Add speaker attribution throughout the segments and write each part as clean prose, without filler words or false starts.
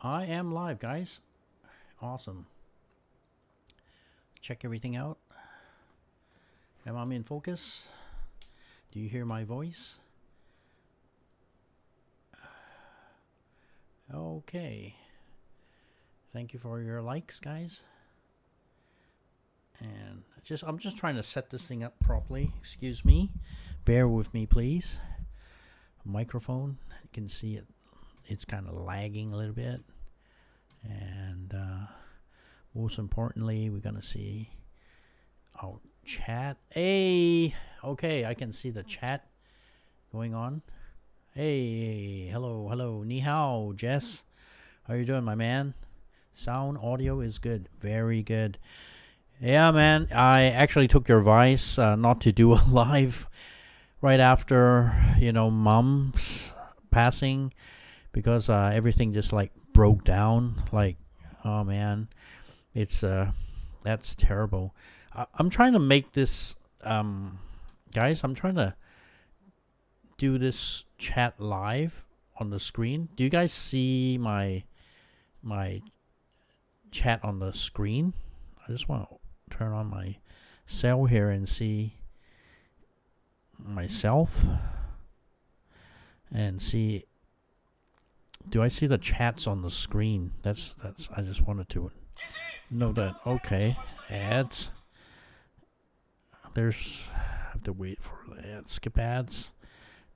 Speaker 1: I am live, guys. Awesome. Check everything out. Am I in focus? Do you hear my voice? Okay. Thank you for your likes, guys. And I'm just trying to set this thing up properly. Excuse me. Bear with me, please. Microphone. You can see it. It's kind of lagging a little bit. And most importantly, we're going to see our chat. Hey! Okay, I can see the chat going on. Hey, hello. Ni hao, Jess. How you doing, my man? Sound, audio is good. Very good. Yeah, man, I actually took your advice not to do a live right after, mom's passing, because everything just like broke down. Like, oh man, it's that's terrible. I'm trying to make this, guys. I'm trying to do this chat live on the screen. Do you guys see my chat on the screen? I just want to turn on my cell here and see myself and see. Do I see the chats on the screen? That's I just wanted to know that. Okay, ads. I have to wait for ads. Skip ads.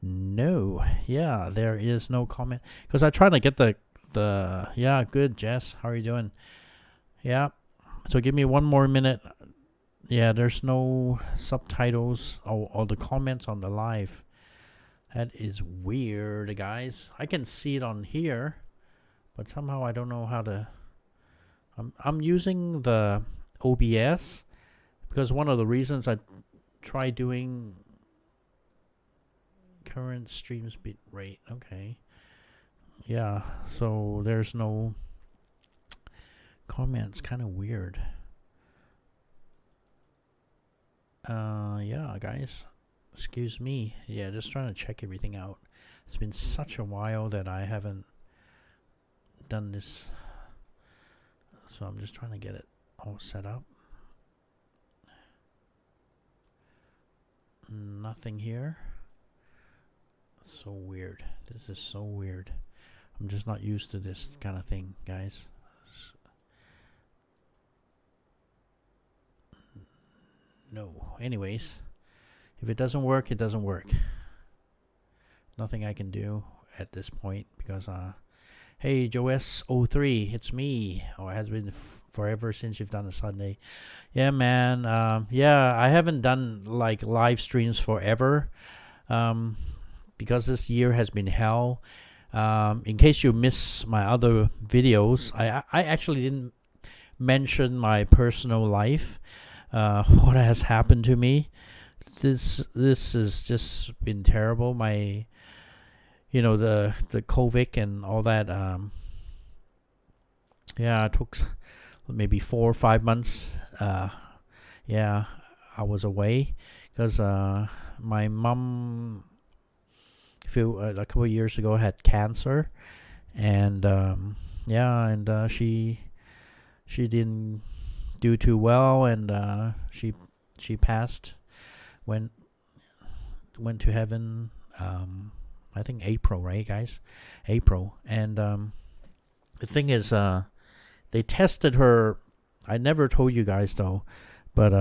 Speaker 1: No. Yeah, there is no comment because I tried to get the yeah, good, Jess. How are you doing? Yeah. So give me one more minute. Yeah, there's no subtitles or the comments on the live. That is weird, guys. I can see it on here, but somehow I don't know how to. I'm using the OBS because one of the reasons I try doing current stream speed rate. Okay. Yeah, so there's no comments. Kind of weird. Yeah, guys. Excuse me. Yeah, just trying to check everything out. It's been such a while that I haven't done this. So I'm just trying to get it all set up. Nothing here. So weird. This is so weird. I'm just not used to this kind of thing, guys. No. Anyways, if it doesn't work, it doesn't work. Nothing I can do at this point because hey, JoeS03, it's me. Oh, it has been forever since you've done a Sunday. Yeah, man. Yeah, I haven't done like live streams forever because this year has been hell. In case you miss my other videos, I actually didn't mention my personal life, what has happened to me. This has just been terrible. My, the COVID and all that. Yeah, it took maybe 4 or 5 months. Yeah, I was away because my mom, a couple of years ago, had cancer, and yeah, and she didn't do too well, and she passed, went to heaven. I think April, right, guys? April. And the thing is, they tested her. I never told you guys though, but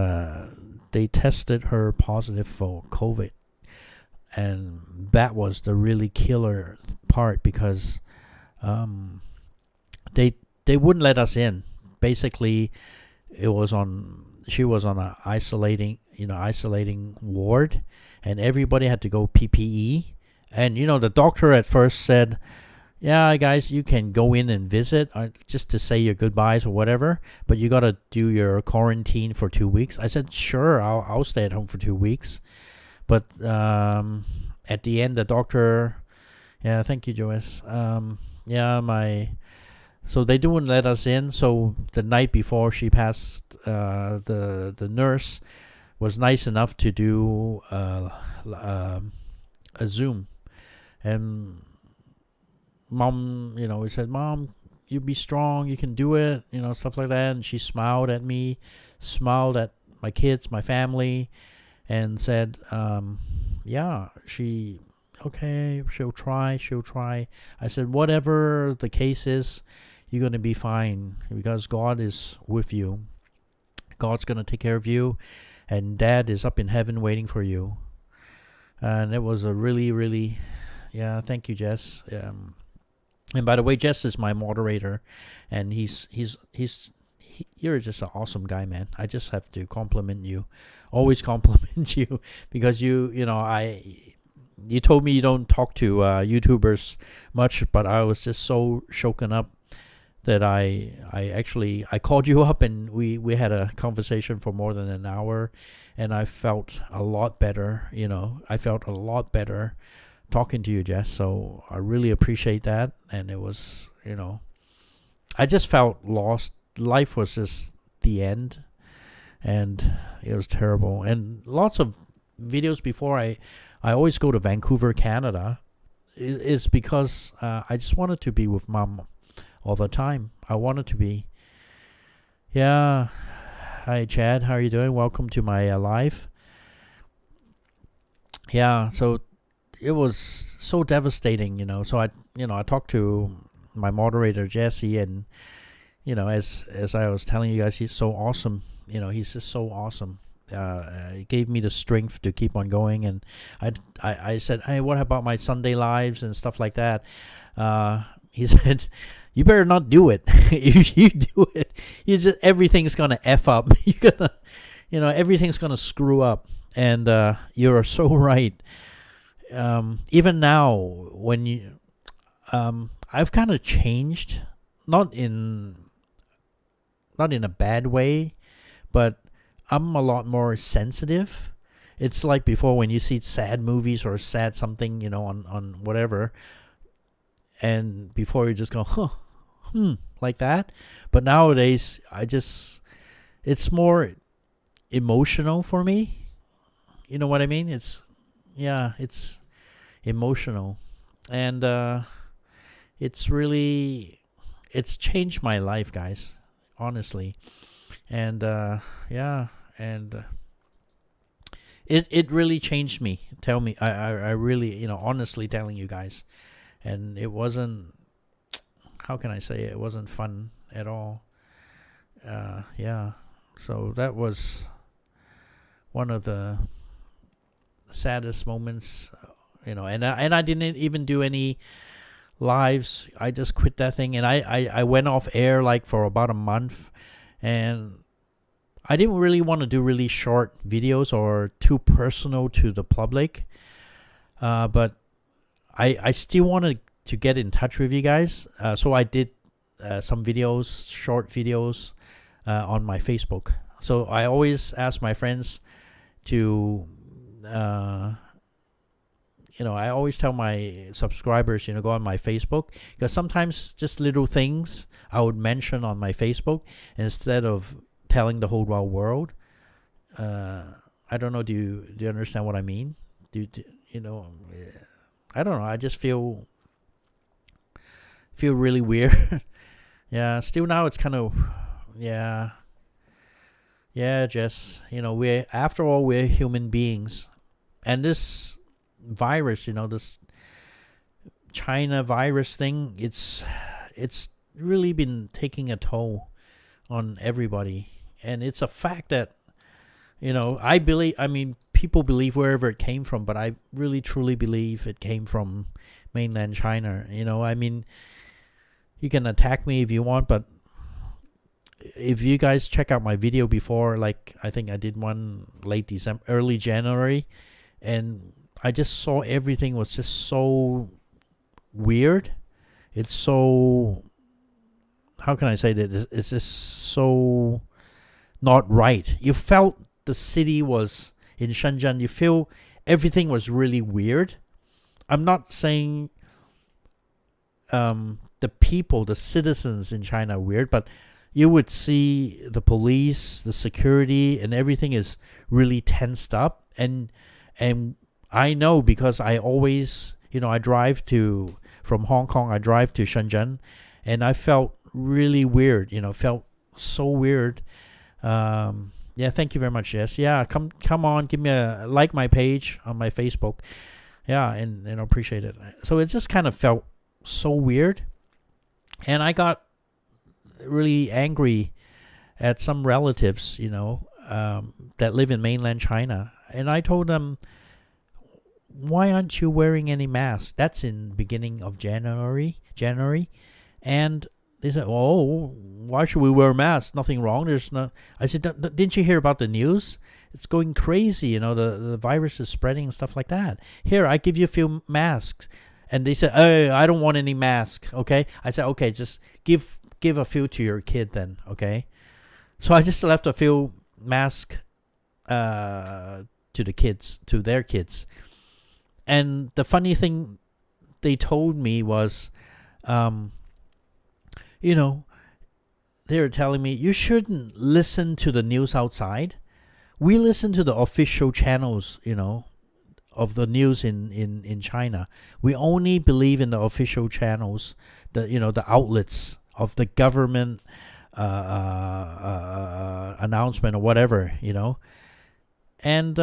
Speaker 1: they tested her positive for COVID. And that was the really killer part because they wouldn't let us in. Basically, she was on a isolating ward, and everybody had to go PPE. And the doctor at first said, "Yeah, guys, you can go in and visit just to say your goodbyes or whatever, but you got to do your quarantine for 2 weeks." I said, "Sure, I'll stay at home for 2 weeks." But at the end, the doctor, yeah, thank you, Joyce. Yeah, so they didn't let us in. So the night before she passed, the nurse was nice enough to do a Zoom, and mom, we said, "Mom, you be strong, you can do it, stuff like that. And she smiled at me, smiled at my kids, my family, and said, yeah, she'll try. I said, whatever the case is, you're going to be fine because God is with you. God's going to take care of you, and Dad is up in heaven waiting for you. And it was a really, really, thank you, Jess. And by the way, Jess is my moderator, and you're just an awesome guy, man. I just have to compliment you, always compliment you, because you told me you don't talk to YouTubers much, but I was just so shaken up that I called you up, and we had a conversation for more than an hour, and I felt a lot better. I felt a lot better talking to you, Jess. So I really appreciate that. And it was, I just felt lost. Life was just the end, and it was terrible. And lots of videos before I always go to Vancouver, Canada, is because I just wanted to be with Mom all the time. I wanted to be. Yeah. Hi, Chad. How are you doing? Welcome to my live. Yeah. So it was so devastating, So I talked to my moderator Jesse, and as I was telling you guys, he's so awesome. He's just so awesome. It gave me the strength to keep on going, and I said, hey, what about my Sunday lives and stuff like that? He said, you better not do it. If you do it, everything's gonna F up. You're gonna, everything's gonna screw up. And you're so right. Even now, when I've kind of changed, not in a bad way, but I'm a lot more sensitive. It's like before, when you see sad movies or sad something, on whatever, and before you just go, like that. But nowadays, it's more emotional for me. You know what I mean? It's emotional, and it's changed my life, guys, honestly. And it really changed me. I really, honestly telling you guys. And it wasn't, how can I say it? It wasn't fun at all. So that was one of the saddest moments, and I didn't even do any lives. I just quit that thing, and I went off air like for about a month, and I didn't really want to do really short videos or too personal to the public, but I still wanted to get in touch with you guys, so I did some videos, short videos, on my Facebook. So I always ask my friends to, I always tell my subscribers, go on my Facebook, because sometimes just little things I would mention on my Facebook instead of telling the whole wide world. I don't know. Do you understand what I mean? I don't know. I just feel really weird. Yeah. Still now it's kind of, yeah, Jess, we're human beings, and this virus, this China virus thing, it's really been taking a toll on everybody. And it's a fact that, people believe wherever it came from, but I really truly believe it came from mainland China. You can attack me if you want, but if you guys check out my video before, like I think I did one late December, early January, and I just saw everything was just so weird. It's so, how can I say that? It's just so not right. You felt the city was in Shenzhen. You feel everything was really weird. I'm not saying the people, the citizens in China are weird, but you would see the police, the security, and everything is really tensed up. And I know, because I always, I drive from Hong Kong, I drive to Shenzhen, and I felt really weird. Felt so weird. Yeah, thank you very much, Jess. Yeah, come on, give me like my page on my Facebook. Yeah, and I appreciate it. So it just kind of felt so weird, and I got really angry at some relatives, that live in mainland China, and I told them, why aren't you wearing any masks? That's in beginning of January, and they said, oh, why should we wear masks? Nothing wrong. There's no. I said, didn't you hear about the news? It's going crazy. The virus is spreading and stuff like that. Here, I give you a few masks. And they said, hey, I don't want any mask. Okay. I said, okay, just give a few to your kid then. Okay. So I just left a few masks to their kids. And the funny thing they told me was, they were telling me, you shouldn't listen to the news outside. We listen to the official channels, of the news in China. We only believe in the official channels, the outlets of the government announcement or whatever, And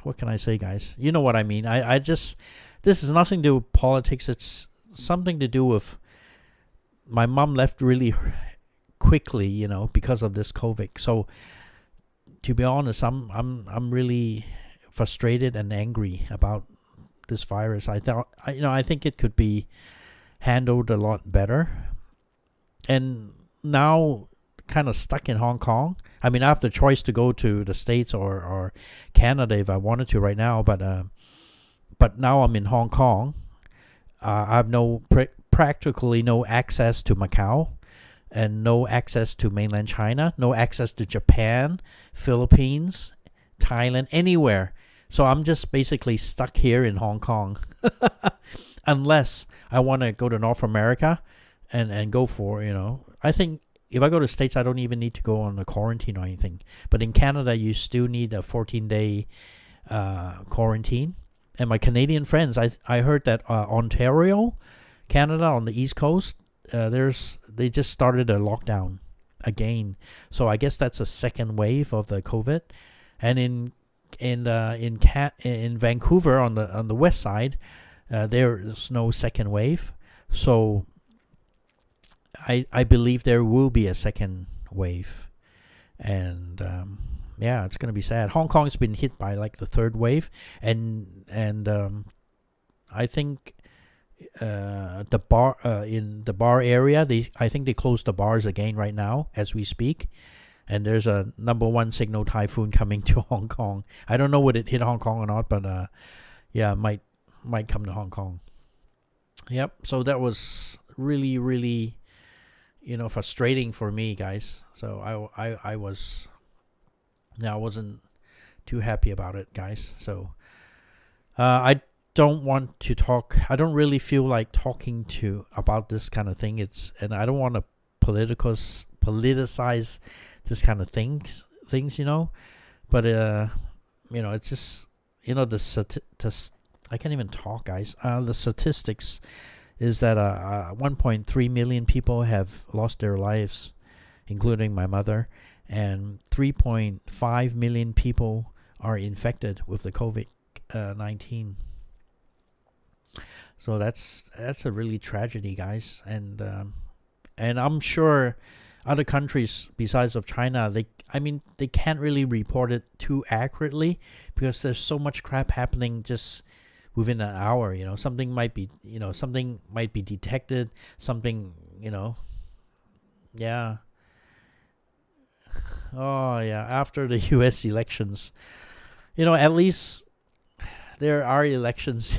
Speaker 1: what can I say, guys? You know what I mean. This is nothing to do with politics. It's something to do with my mom left really quickly, because of this COVID. So to be honest, I'm really frustrated and angry about this virus. I think it could be handled a lot better. And now kind of stuck in Hong Kong. I mean, I have the choice to go to the States or Canada if I wanted to right now, but now I'm in Hong Kong. I have practically no access to Macau, and no access to mainland China, no access to Japan, Philippines, Thailand, anywhere. So I'm just basically stuck here in Hong Kong. Unless I want to go to North America and go for, I think if I go to States, I don't even need to go on a quarantine or anything. But in Canada, you still need a 14-day quarantine. And my Canadian friends, I heard that Ontario, Canada, on the East Coast, they just started a lockdown again. So I guess that's a second wave of the COVID. And in Vancouver on the west side, there's no second wave. So I believe there will be a second wave. And yeah, it's going to be sad. Hong Kong's been hit by like the third wave, and I think the bar in the bar area, I think they closed the bars again right now as we speak. And there's a number 1 signal typhoon coming to Hong Kong. I don't know would it hit Hong Kong or not, but yeah, might come to Hong Kong. Yep. So that was really, really, frustrating for me, guys. So I wasn't too happy about it, guys. So I don't want to talk. I don't really feel like talking about this kind of thing. And I don't want to politicize this kind of things. But it's just I can't even talk, guys. The statistics is that 1.3 million people have lost their lives, including my mother, and 3.5 million people are infected with the COVID-19. So that's a really tragedy, guys, and I'm sure other countries besides of China, they can't really report it too accurately because there's so much crap happening just within an hour. Something might be detected, something, yeah. Oh yeah, after the US elections, at least there are elections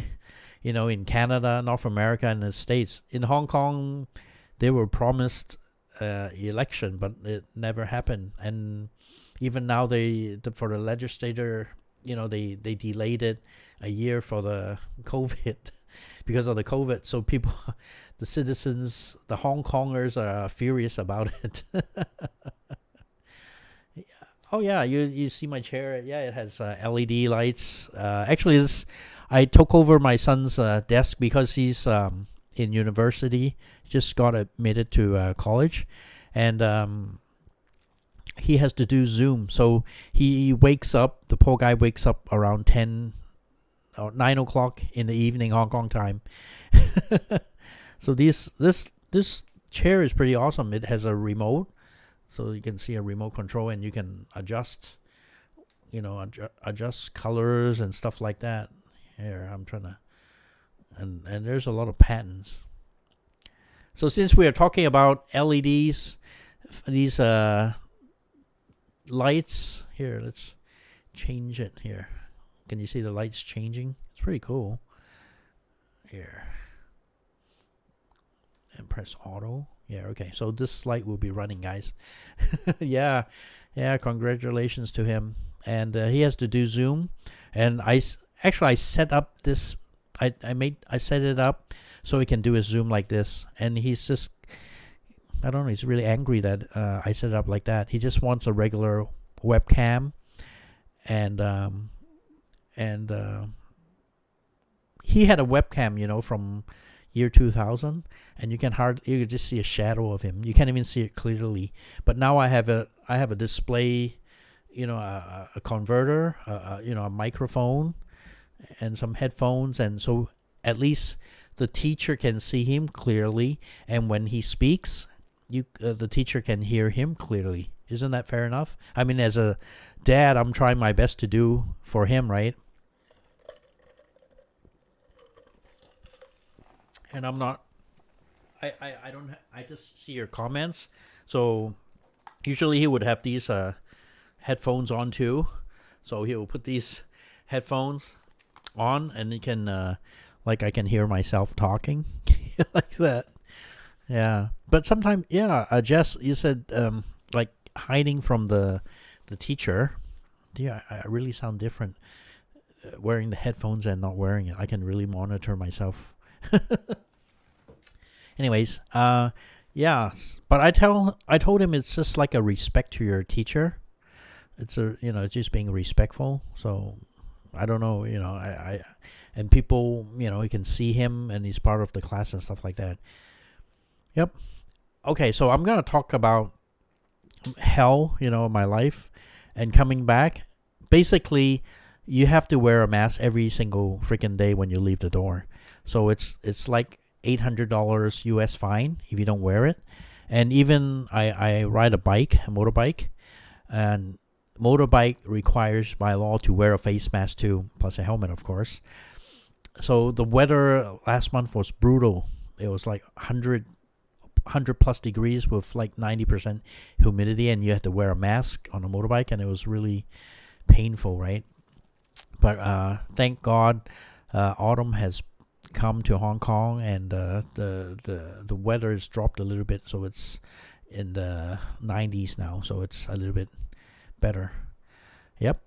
Speaker 1: in Canada, North America, and the States. In Hong Kong, they were promised election, but it never happened. And even now, for the legislature, they delayed it a year for the COVID because of the COVID. So people, the citizens, the Hong Kongers are furious about it. Oh yeah, you see my chair? Yeah, it has LED lights. Actually, I took over my son's desk because he's in university. Just got admitted to college, and he has to do Zoom. So he wakes up. The poor guy wakes up around 10 or 9 o'clock in the evening, Hong Kong time. So this chair is pretty awesome. It has a remote, so you can see a remote control, and you can adjust, adjust colors and stuff like that. Here, I'm trying to, and there's a lot of patterns. So since we are talking about LEDs, these lights, here, let's change it here. Can you see the lights changing? It's pretty cool. Here. And press auto. Yeah, okay. So this light will be running, guys. Yeah, congratulations to him. And he has to do Zoom. And I set up this. I set it up so he can do his Zoom like this. And he's just, I don't know, he's really angry that I set it up like that. He just wants a regular webcam. And he had a webcam, from year 2000, and you can just see a shadow of him. You can't even see it clearly. But now I have a display, a converter, a microphone, and some headphones, and so at least the teacher can see him clearly, and when he speaks, the teacher can hear him clearly. Isn't that fair enough? I mean, as a dad, I'm trying my best to do for him, right? And I'm not, I just see your comments. So usually he would have these headphones on too. So he will put these headphones on, and he can, like, I can hear myself talking like that. Yeah. But sometimes, Jess, you said, like, hiding from the teacher. Yeah, I really sound different wearing the headphones and not wearing it. I can really monitor myself. Anyways, but I told him it's just like a respect to your teacher. It's just being respectful. So I don't know, and people, you can see him and he's part of the class and stuff like that. Yep. Okay, so I'm gonna talk about hell, my life, and coming back. Basically, you have to wear a mask every single freaking day when you leave the door. So it's like $800 US fine if you don't wear it. And even I ride a motorbike, and motorbike requires by law to wear a face mask too, plus a helmet, of course. So the weather last month was brutal. It was like 100 plus degrees with like 90% humidity, and you had to wear a mask on a motorbike, and it was really painful, right? But thank God, autumn has come to Hong Kong, and the weather has dropped a little bit, so it's in the 90s now, so it's a little bit better. Yep.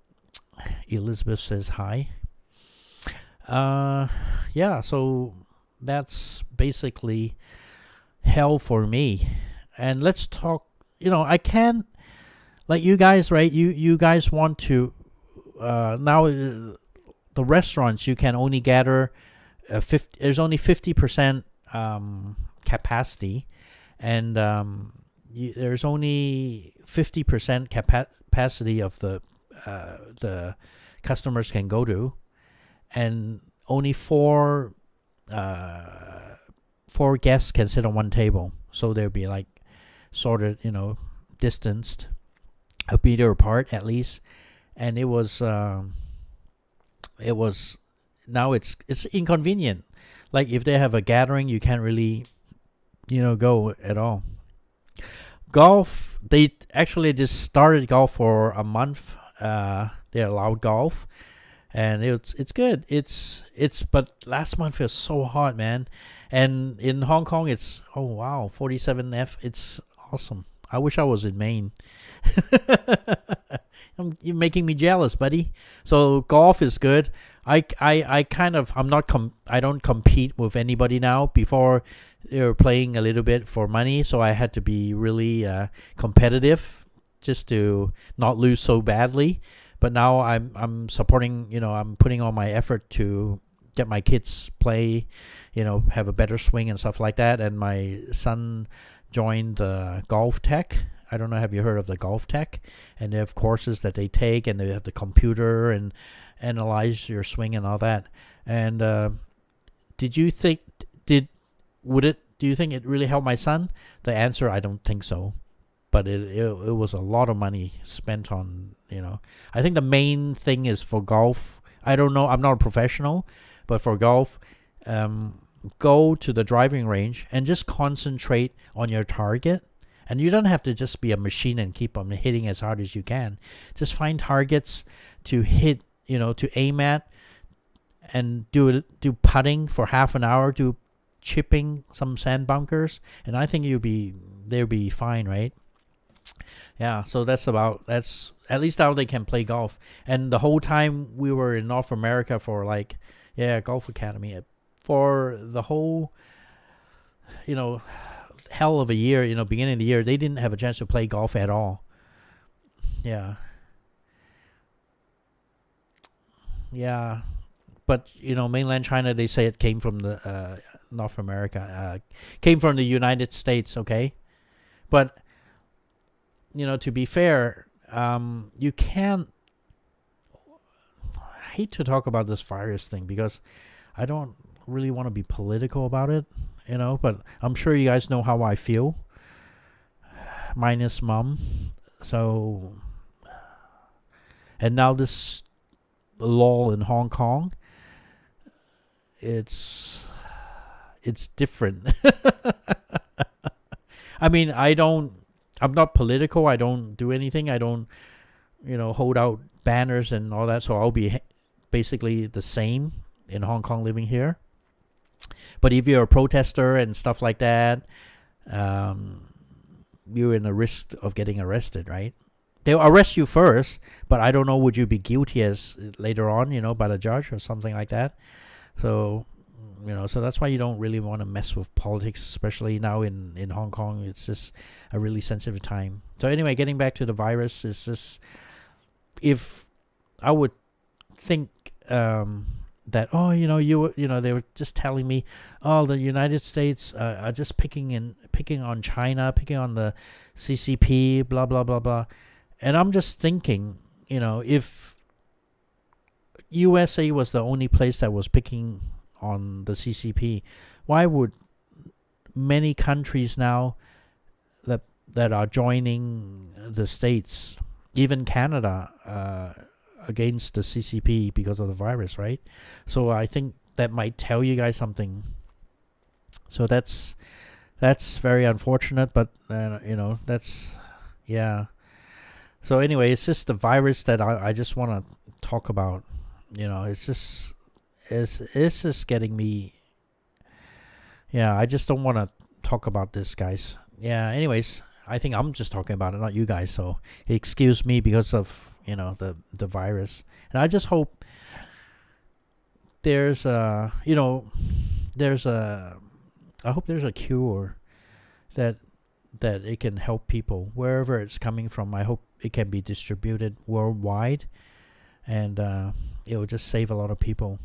Speaker 1: Elizabeth says hi. So that's basically hell for me. And let's talk, I can't, like you guys, right? You guys want to, now the restaurants, you can only gather there's only 50% capacity, and there's only 50% capacity of the customers can go to, and only four guests can sit on one table. So they'll be like sorted, distanced a meter apart at least. And it was now it's inconvenient. Like if they have a gathering, you can't really, go at all. Golf, they actually just started golf for a month. They allowed golf, and it's good. But last month it was so hot, man. And in Hong Kong, it's 47 F. It's awesome. I wish I was in Maine. You're making me jealous, buddy. So golf is good. I don't compete with anybody now. Before they were playing a little bit for money, so I had to be really competitive just to not lose so badly. But now I'm supporting. I'm putting all my effort to get my kids play, have a better swing and stuff like that. And my son joined Golf Tech. I don't know, have you heard of the Golf Tech? And they have courses that they take, and they have the computer and analyze your swing and all that. And do you think it really helped my son? The answer, I don't think so. But it was a lot of money spent on, I think the main thing is for golf. I don't know, I'm not a professional, but for golf, go to the driving range and just concentrate on your target. And you don't have to just be a machine and keep on hitting as hard as you can. Just find targets to hit, to aim at, and do putting for half an hour, do chipping some sand bunkers, and I think they'll be fine, right? Yeah, so that's at least how they can play golf. And the whole time we were in North America for Golf Academy, for the whole, hell of a year, beginning of the year, they didn't have a chance to play golf at all. Yeah. But, mainland China, they say it came from the North America, came from the United States, okay? But, to be fair, you can't, I hate to talk about this virus thing because I don't really want to be political about it, but I'm sure you guys know how I feel, minus mom. So, and now this law in Hong Kong, it's different. I mean, I'm not political. I don't do anything. I don't, hold out banners and all that. So I'll be basically the same in Hong Kong living here. But if you're a protester and stuff like that, you're in a risk of getting arrested, right? They'll arrest you first, but I don't know, would you be guilty as later on, by the judge or something like that? So, so that's why you don't really want to mess with politics, especially now in Hong Kong. It's just a really sensitive time. So anyway, getting back to the virus, is just, if I would think that, they were just telling me, the United States are just picking on China, picking on the CCP, blah, blah, blah, blah. And I'm just thinking, if USA was the only place that was picking on the CCP, why would many countries now that are joining the States, even Canada, against the CCP because of the virus, right? So I think that might tell you guys something. So that's very unfortunate, but that's, yeah. So anyway, it's just the virus that I just want to talk about. It's just getting me. Yeah, I just don't want to talk about this, guys. Yeah, anyways, I think I'm just talking about it, not you guys. So excuse me because of, the virus. And I just hope there's I hope there's a cure that it can help people wherever it's coming from. I hope it can be distributed worldwide, and it will just save a lot of people.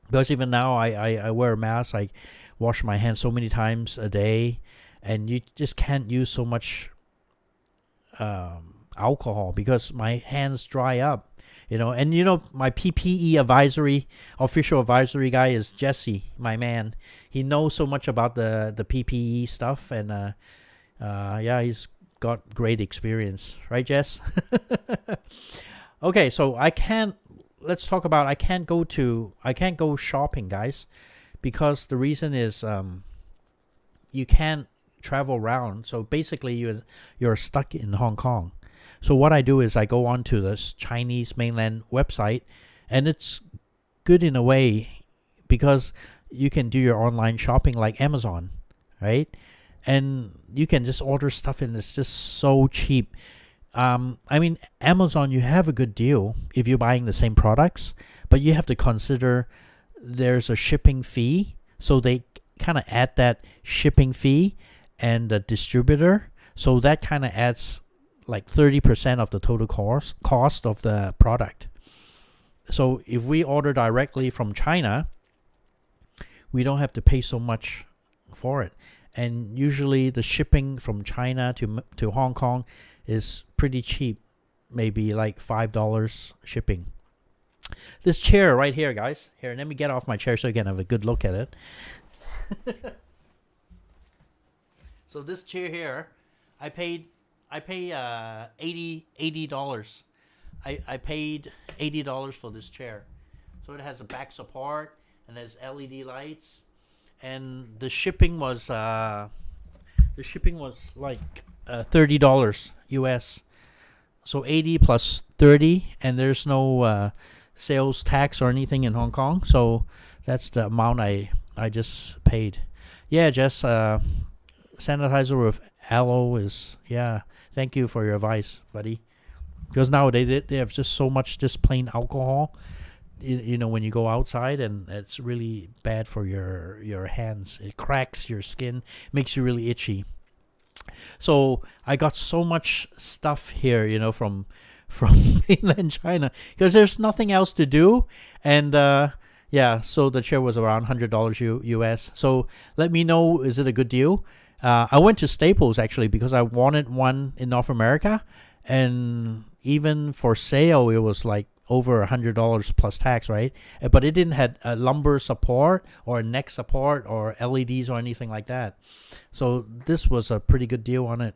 Speaker 1: Because even now, I wear a mask. I wash my hands so many times a day, and you just can't use so much alcohol because my hands dry up. And my PPE official advisory guy is Jesse, my man. He knows so much about the PPE stuff, and he's got great experience, right, Jess? Okay, so I can't go shopping, guys, because the reason is you can't travel around. So basically you're stuck in Hong Kong. So what I do is I go onto this Chinese mainland website, and it's good in a way because you can do your online shopping like Amazon, right? And you can just order stuff, and it's just so cheap. Amazon, you have a good deal if you're buying the same products, but you have to consider there's a shipping fee. So they kind of add that shipping fee and the distributor. So that kind of adds like 30% of the total cost of the product. So if we order directly from China, we don't have to pay so much for it. And usually the shipping from China to Hong Kong is pretty cheap, maybe like $5 shipping. This chair right here, guys. Here, let me get off my chair so you can have a good look at it. So this chair here, I paid $80. I paid $80 for this chair. So it has a back support and there's LED lights, and the shipping was like $30 US. So 80 plus 30, and there's no sales tax or anything in Hong Kong. So that's the amount I just paid. Yeah, Jess, sanitizer with aloe is, yeah. Thank you for your advice, buddy. Because nowadays they have just so much just plain alcohol, you know, when you go outside, and it's really bad for your hands. It cracks your skin, makes you really itchy. So I got so much stuff here, you know, from mainland China, because there's nothing else to do. And yeah, so the chair was around $100 US. So let me know, is it a good deal? I went to Staples actually because I wanted one in North America, and even for sale it was like over $100 plus tax, right? But it didn't have a lumbar support or a neck support or LEDs or anything like that. So this was a pretty good deal on it,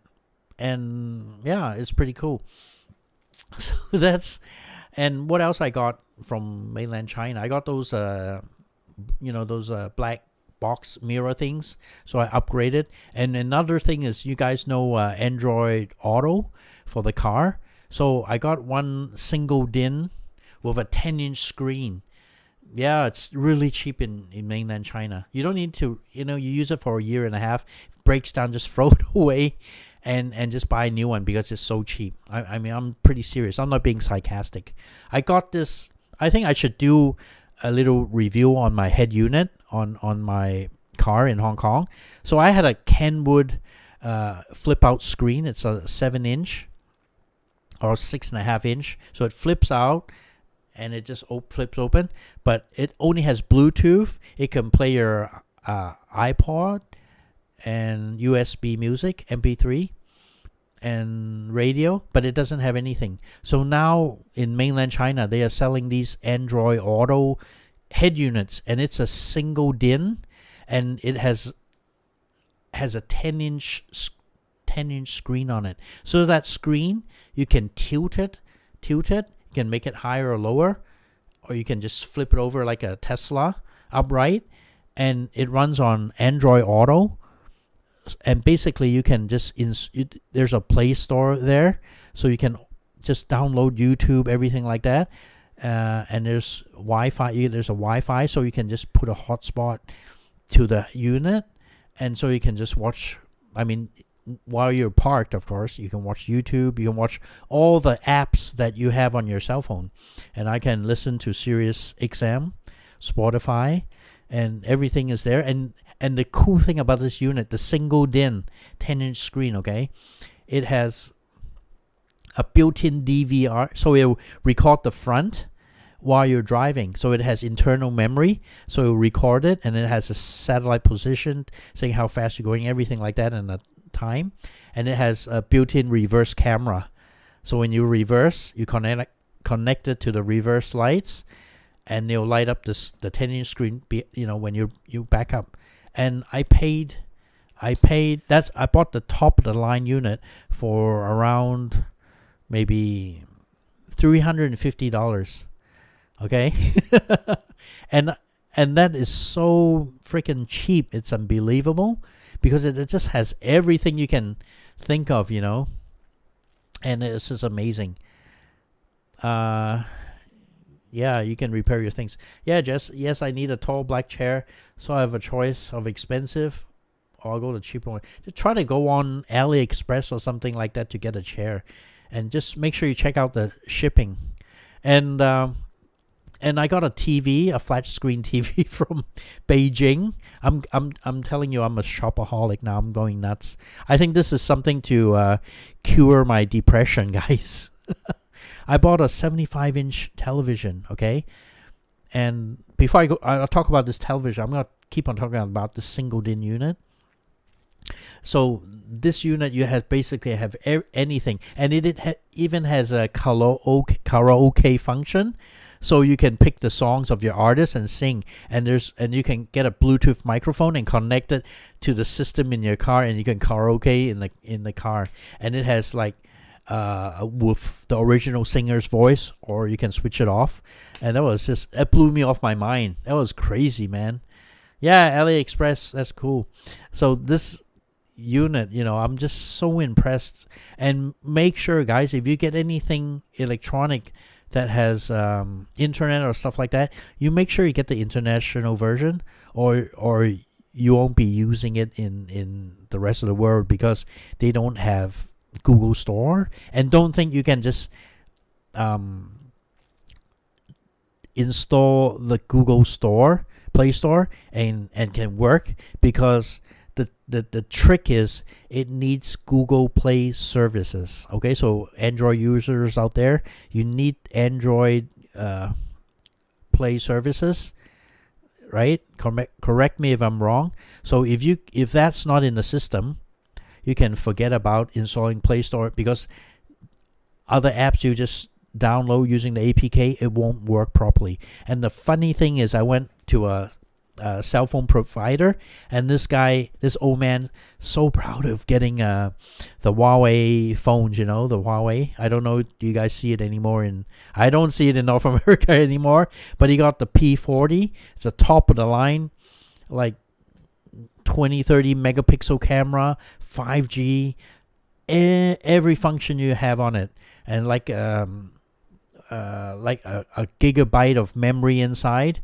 Speaker 1: and yeah, it's pretty cool. So that's, and what else I got from mainland China? I got those those black box mirror things, so I upgraded. And another thing is, you guys know Android Auto for the car. So I got one single DIN with a 10-inch screen. Yeah, it's really cheap in mainland China. You don't need to, you use it for a year and a half, breaks down, just throw it away and just buy a new one because it's so cheap. I mean, I'm pretty serious. I'm not being sarcastic. I got this. I think I should do a little review on my head unit on my car in Hong Kong. So I had a Kenwood flip out screen. It's a 7-inch or 6.5 inch. So it flips out and it just flips open, but it only has Bluetooth. It can play your iPod and USB music, MP3, and radio, but it doesn't have anything. So now in mainland China, they are selling these Android Auto head units, and it's a single DIN, and it has a 10-inch screen on it. So that screen, you can tilt it, you can make it higher or lower, or you can just flip it over like a Tesla upright, and it runs on Android Auto. And basically you can just there's a Play Store there, so you can just download YouTube, everything like that. And there's Wi-Fi. There's a Wi-Fi, so you can just put a hotspot to the unit, and so you can just watch. I mean, while you're parked, of course, you can watch YouTube. You can watch all the apps that you have on your cell phone, and I can listen to Sirius XM, Spotify, and everything is there. And the cool thing about this unit, the single DIN 10-inch screen, okay, it has a built-in DVR, so it'll record the front while you're driving. So it has internal memory, so it'll record it, and it has a satellite position saying how fast you're going, everything like that, and the time. And it has a built-in reverse camera. So when you reverse, you connect it to the reverse lights, and they'll light up the 10-inch screen, when you back up. And I bought the top of the line unit for around maybe $350. Okay. and that is so freaking cheap. It's unbelievable, because it just has everything you can think of, and it's just amazing. Yeah, you can repair your things. Yeah, Jess, yes, I need a tall black chair, so I have a choice of expensive, or I'll go the cheaper one. Just try to go on AliExpress or something like that to get a chair, and just make sure you check out the shipping. And I got a TV, a flat screen TV from Beijing. I'm telling you, I'm a shopaholic now. I'm going nuts. I think this is something to cure my depression, guys. I bought a 75-inch television, okay? And before I go, I'll talk about this television. I'm going to keep on talking about the single DIN unit. So this unit, you have basically have anything, and it even has a karaoke function, so you can pick the songs of your artist and sing. And you can get a Bluetooth microphone and connect it to the system in your car, and you can karaoke in the car. And it has like with the original singer's voice, or you can switch it off. And it blew me off my mind. That was crazy, man. Yeah, AliExpress, that's cool. So this unit, I'm just so impressed. And make sure, guys, if you get anything electronic that has internet or stuff like that, you make sure you get the international version, or you won't be using it in the rest of the world, because they don't have Google Store. And don't think you can just install the Google Store, Play Store, and can work, because the trick is it needs Google Play services. Okay, so Android users out there, you need Android Play services, right? Correct me if I'm wrong. So if that's not in the system, you can forget about installing Play Store, because other apps you just download using the APK, it won't work properly. And the funny thing is, I went to a cell phone provider, and this old man, so proud of getting the Huawei phones, the Huawei. I don't know, do you guys see it anymore? I don't see it in North America anymore, but he got the P40. It's the top of the line, like 20-30 megapixel camera, 5G, every function you have on it, and like a gigabyte of memory inside.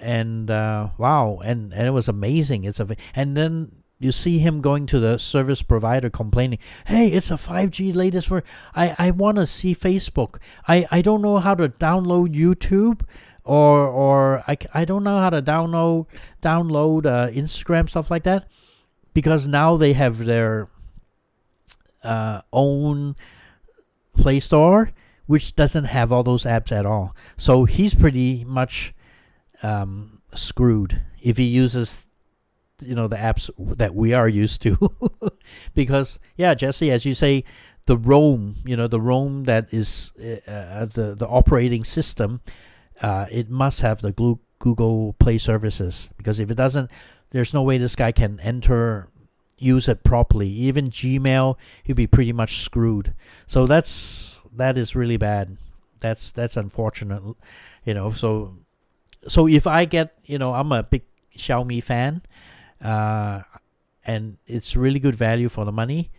Speaker 1: And wow, and it was amazing. And then you see him going to the service provider complaining, hey, it's a 5G latest version. I want to see Facebook. I don't know how to download YouTube, or I don't know how to download Instagram, stuff like that, because now they have their own Play Store, which doesn't have all those apps at all. So he's pretty much screwed if he uses the apps that we are used to. Because Jesse, as you say, the ROM, the ROM that is the operating system, it must have the Google Play services, because if it doesn't, there's no way this guy can use it properly. Even Gmail, he'd be pretty much screwed. So that is really bad. That's unfortunate. So if I get, I'm a big Xiaomi fan, and it's really good value for the money.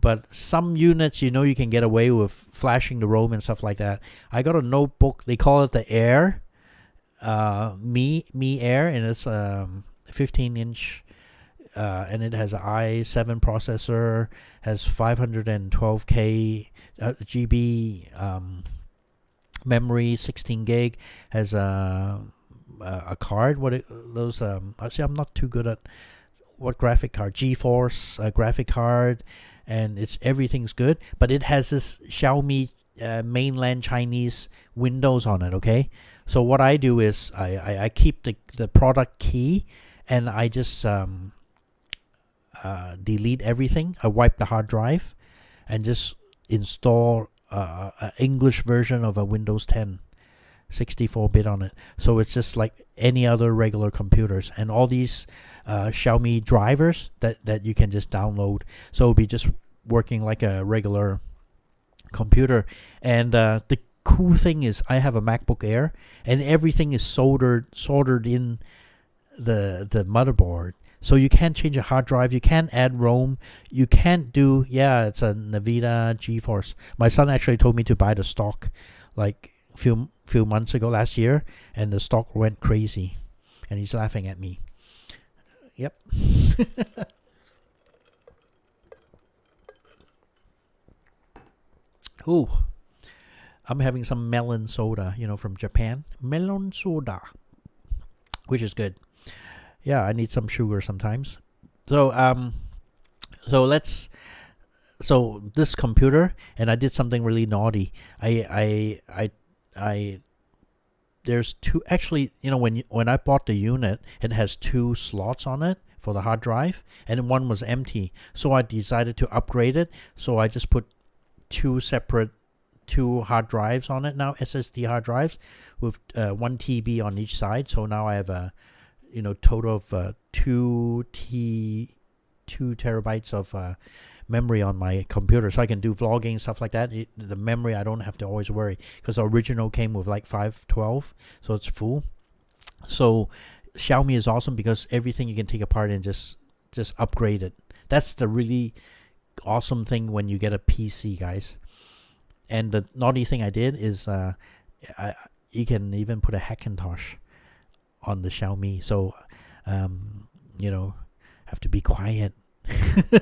Speaker 1: But some units, you can get away with flashing the ROM and stuff like that. I got a notebook. They call it the Air, Mi Air, and it's 15-inch, and it has an i7 processor, has 512K GB memory, 16 gig, has a card. Actually, I'm not too good at what graphic card. GeForce graphic card, and everything's good, but it has this Xiaomi mainland Chinese Windows on it. Okay, so what I do is I keep the product key, and I just delete everything. I wipe the hard drive, and just install an English version of a Windows 10. 64-bit on it, so it's just like any other regular computers, and all these Xiaomi drivers that you can just download, so it'll be just working like a regular computer. And the cool thing is, I have a MacBook Air, and everything is soldered in the motherboard, so you can't change a hard drive, you can't add ROM, you can't do it's a Nvidia GeForce. My son actually told me to buy the stock like few months ago, last year, and the stock went crazy, and he's laughing at me. Yep. Ooh, I'm having some melon soda, from Japan. Melon soda, which is good. Yeah, I need some sugar sometimes. So let's so this computer, and I did something really naughty. I there's two, actually, when I bought the unit, it has two slots on it for the hard drive, and one was empty. So I decided to upgrade it. So I just put two hard drives on it now, SSD hard drives with 1 TB on each side. So now I have a total of 2 terabytes of memory on my computer, so I can do vlogging and stuff like that. The memory, I don't have to always worry, because the original came with like 512, so it's full. So Xiaomi is awesome because everything you can take apart and just upgrade it. That's the really awesome thing when you get a PC, guys. And the naughty thing I did is you can even put a Hackintosh on the Xiaomi, so have to be quiet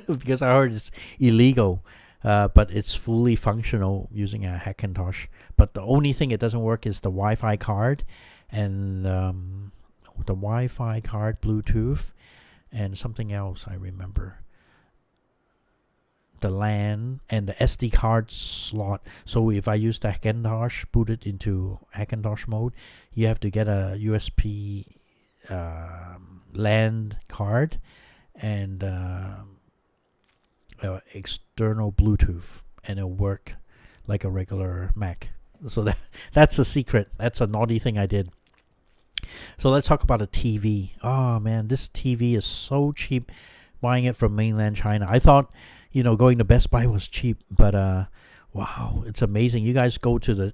Speaker 1: because I heard it's illegal, but it's fully functional using a Hackintosh. But the only thing it doesn't work is the Wi-Fi card, and the Wi-Fi card, Bluetooth, and something else I remember. The LAN and the SD card slot. So if I use the Hackintosh, boot it into Hackintosh mode, you have to get a USB LAN card and external Bluetooth, and it'll work like a regular Mac. So that's a secret. That's a naughty thing I did. So let's talk about a TV. Oh man, this TV is so cheap. Buying it from mainland China, I thought going to Best Buy was cheap, but wow, it's amazing. You guys go to the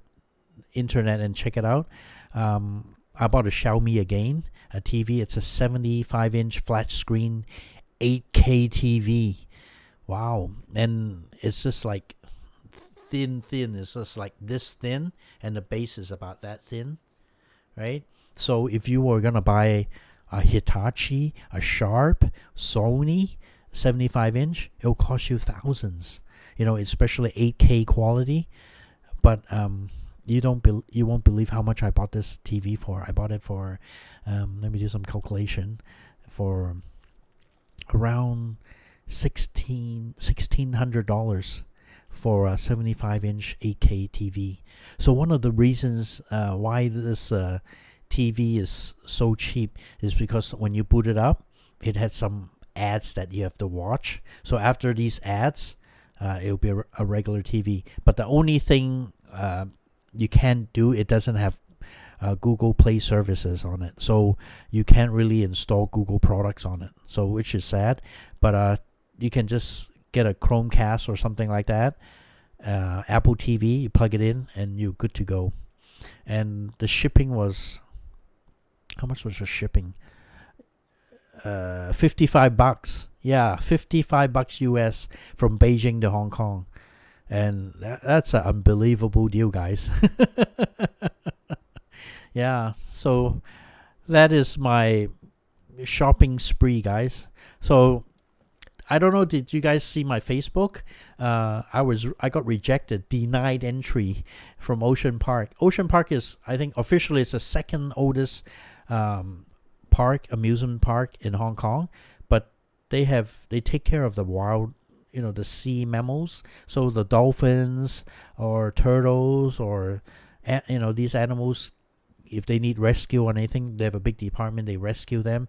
Speaker 1: internet and check it out. I bought a Xiaomi again, a TV. It's a 75-inch flat screen 8K TV. Wow. And it's just like thin. It's just like this thin, and the base is about that thin, right? So if you were going to buy a Hitachi, a Sharp, Sony 75-inch, it'll cost you thousands, especially 8K quality. But you won't believe how much I bought this TV for. I bought it for let me do some calculation, for around $1,600 for a 75-inch 8K TV. So one of the reasons why this TV is so cheap is because when you boot it up, it had some ads that you have to watch. So after these ads, it'll be a regular TV. But the only thing you can't do, it doesn't have Google Play services on it, so you can't really install Google products on it, so which is sad. But you can just get a Chromecast or something like that, Apple TV, you plug it in and you're good to go. And the shipping was, how much was the shipping? $55. Yeah, $55 US from Beijing to Hong Kong. And that's an unbelievable deal, guys. Yeah, so that is my shopping spree, guys. So I don't know, did you guys see my Facebook? I got rejected, denied entry from Ocean Park. Ocean Park is, I think officially, it's the second oldest amusement park in Hong Kong, but they take care of the wild, the sea mammals. So the dolphins or turtles or these animals, if they need rescue or anything, they have a big department. They rescue them.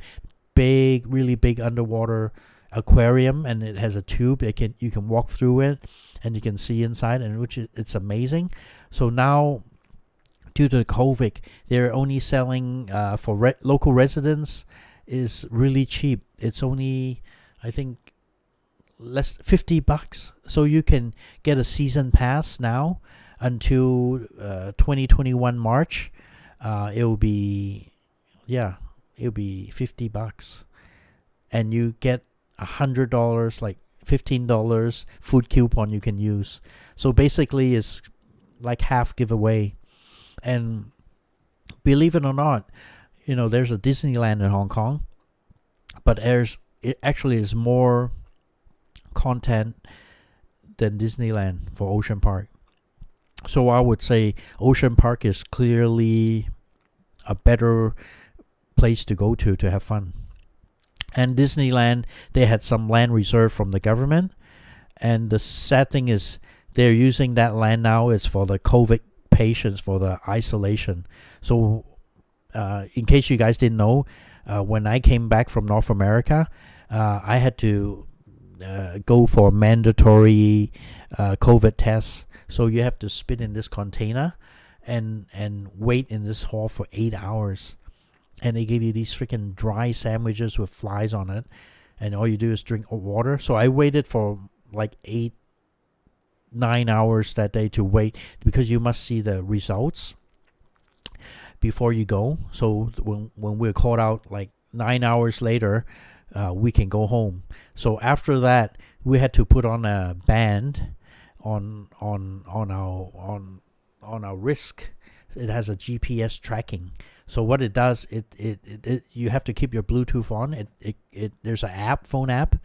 Speaker 1: Really big underwater aquarium, and it has a tube. You can walk through it, and you can see inside, and it's amazing. So now, due to the COVID, they're only selling for local residents is really cheap. It's only, I think, less $50. So you can get a season pass now until 2021 March. It'll be $50, and you get $100, like $15 food coupon you can use. So basically, it's like half giveaway. And believe it or not, there's a Disneyland in Hong Kong, but it actually is more content than Disneyland for Ocean Park. So I would say Ocean Park is clearly a better place to go to have fun. And Disneyland, they had some land reserved from the government, And the sad thing is, they're using that land now is for the COVID patients for the isolation. So, in case you guys didn't know, when I came back from North America, I had to go for mandatory COVID tests. So you have to spit in this container and wait in this hall for 8 hours. And they give you these freaking dry sandwiches with flies on it. And all you do is drink water. So I waited for like 8-9 hours that day to wait, because you must see the results before you go. So when we're called out like 9 hours later, we can go home. So after that, we had to put on a band on our wrist. It has a GPS tracking. So what it does, it you have to keep your Bluetooth on. It there's an phone app,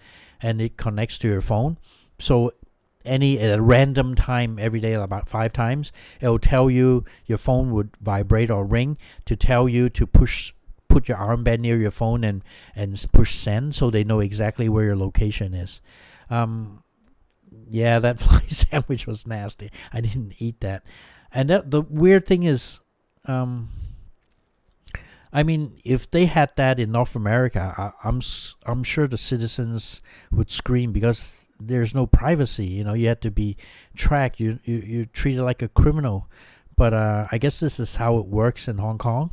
Speaker 1: and it connects to your phone. So at a random time every day, about 5 times, it will tell you, your phone would vibrate or ring to tell you to put your armband near your phone and push send, so they know exactly where your location is. Yeah, that fly sandwich was nasty. I didn't eat that. And the weird thing is, I mean, if they had that in North America, I'm sure the citizens would scream, because there's no privacy. You had to be tracked. You're treated like a criminal. But I guess this is how it works in Hong Kong.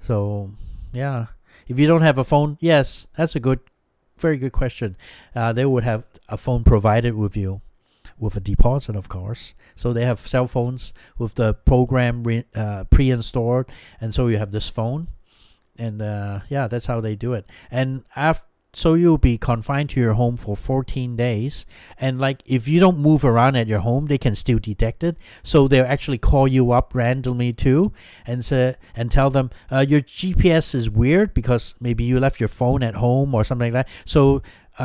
Speaker 1: So yeah, if you don't have a phone, yes, that's a very good question. They would have a phone provided with you, with a deposit, of course. So they have cell phones with the program pre-installed, and so you have this phone, and yeah, that's how they do it. And so you'll be confined to your home for 14 days. And like, if you don't move around at your home, they can still detect it. So they'll actually call you up randomly too, and tell them your GPS is weird because maybe you left your phone at home or something like that. So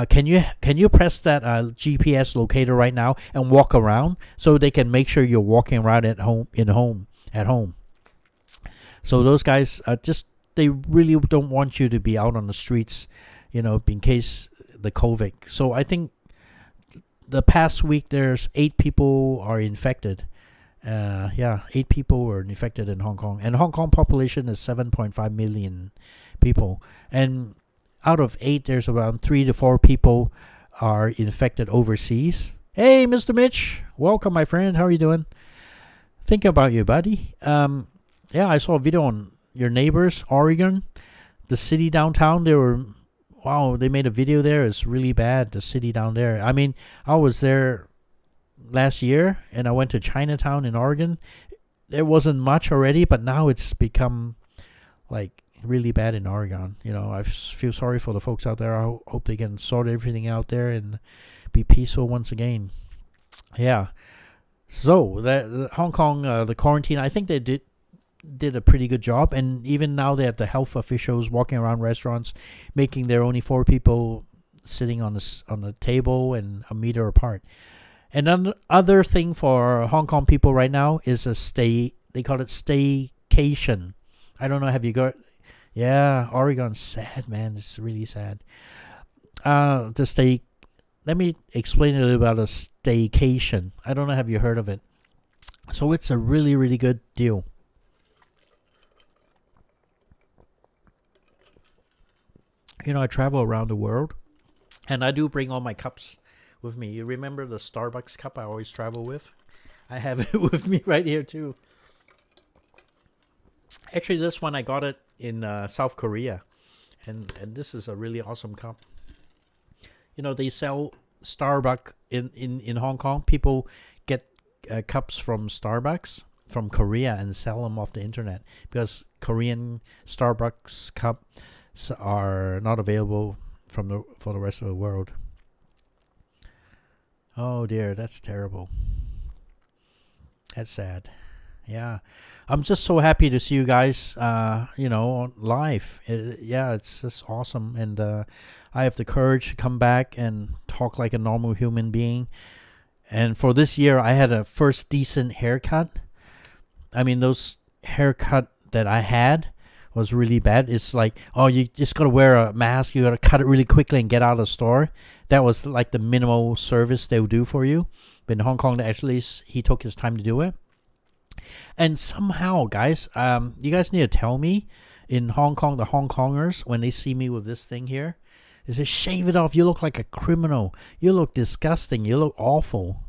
Speaker 1: can you press that GPS locator right now and walk around, so they can make sure you're walking around at home. So those guys they really don't want you to be out on the streets, in case the COVID. So I think the past week there's 8 people are infected. 8 people were infected in Hong Kong, and Hong Kong population is 7.5 million people, and out of 8, there's around 3 to 4 people are infected overseas. Hey, Mr. Mitch, welcome, my friend. How are you doing? Thinking about you, buddy. Yeah, I saw a video on your neighbors, Oregon, the city downtown. They made a video there. It's really bad, the city down there. I mean, I was there last year, and I went to Chinatown in Oregon. There wasn't much already, but now it's become like really bad in Oregon. I feel sorry for the folks out there. I hope they can sort everything out there and be peaceful once again. Yeah. So the Hong Kong, the quarantine, I think they did a pretty good job, and even now they have the health officials walking around restaurants, making there only 4 people sitting on the table and a meter apart. And other thing for Hong Kong people right now is they call it staycation. I don't know, have you got? Yeah, Oregon's sad, man. It's really sad. Let me explain a little about a staycation. I don't know, have you heard of it? So it's a really, really good deal. I travel around the world, and I do bring all my cups with me. You remember the Starbucks cup I always travel with? I have it with me right here too. Actually, this one I got it in South Korea, and this is a really awesome cup. They sell Starbucks in Hong Kong. People get cups from Starbucks from Korea and sell them off the internet, because Korean Starbucks cups are not available for the rest of the world. Oh dear, that's terrible. That's sad. Yeah, I'm just so happy to see you guys, on live. It's just awesome, and I have the courage to come back and talk like a normal human being. And for this year, I had a first decent haircut. I mean, those haircut that I had was really bad. It's like, oh, you just gotta wear a mask. You gotta cut it really quickly and get out of the store. that was like the minimal service they would do for you. But in Hong Kong, at least he took his time to do it. And somehow, guys, you guys need to tell me, in Hong Kong, the Hong Kongers, when they see me with this thing here, they say, shave it off. You look like a criminal. You look disgusting. You look awful.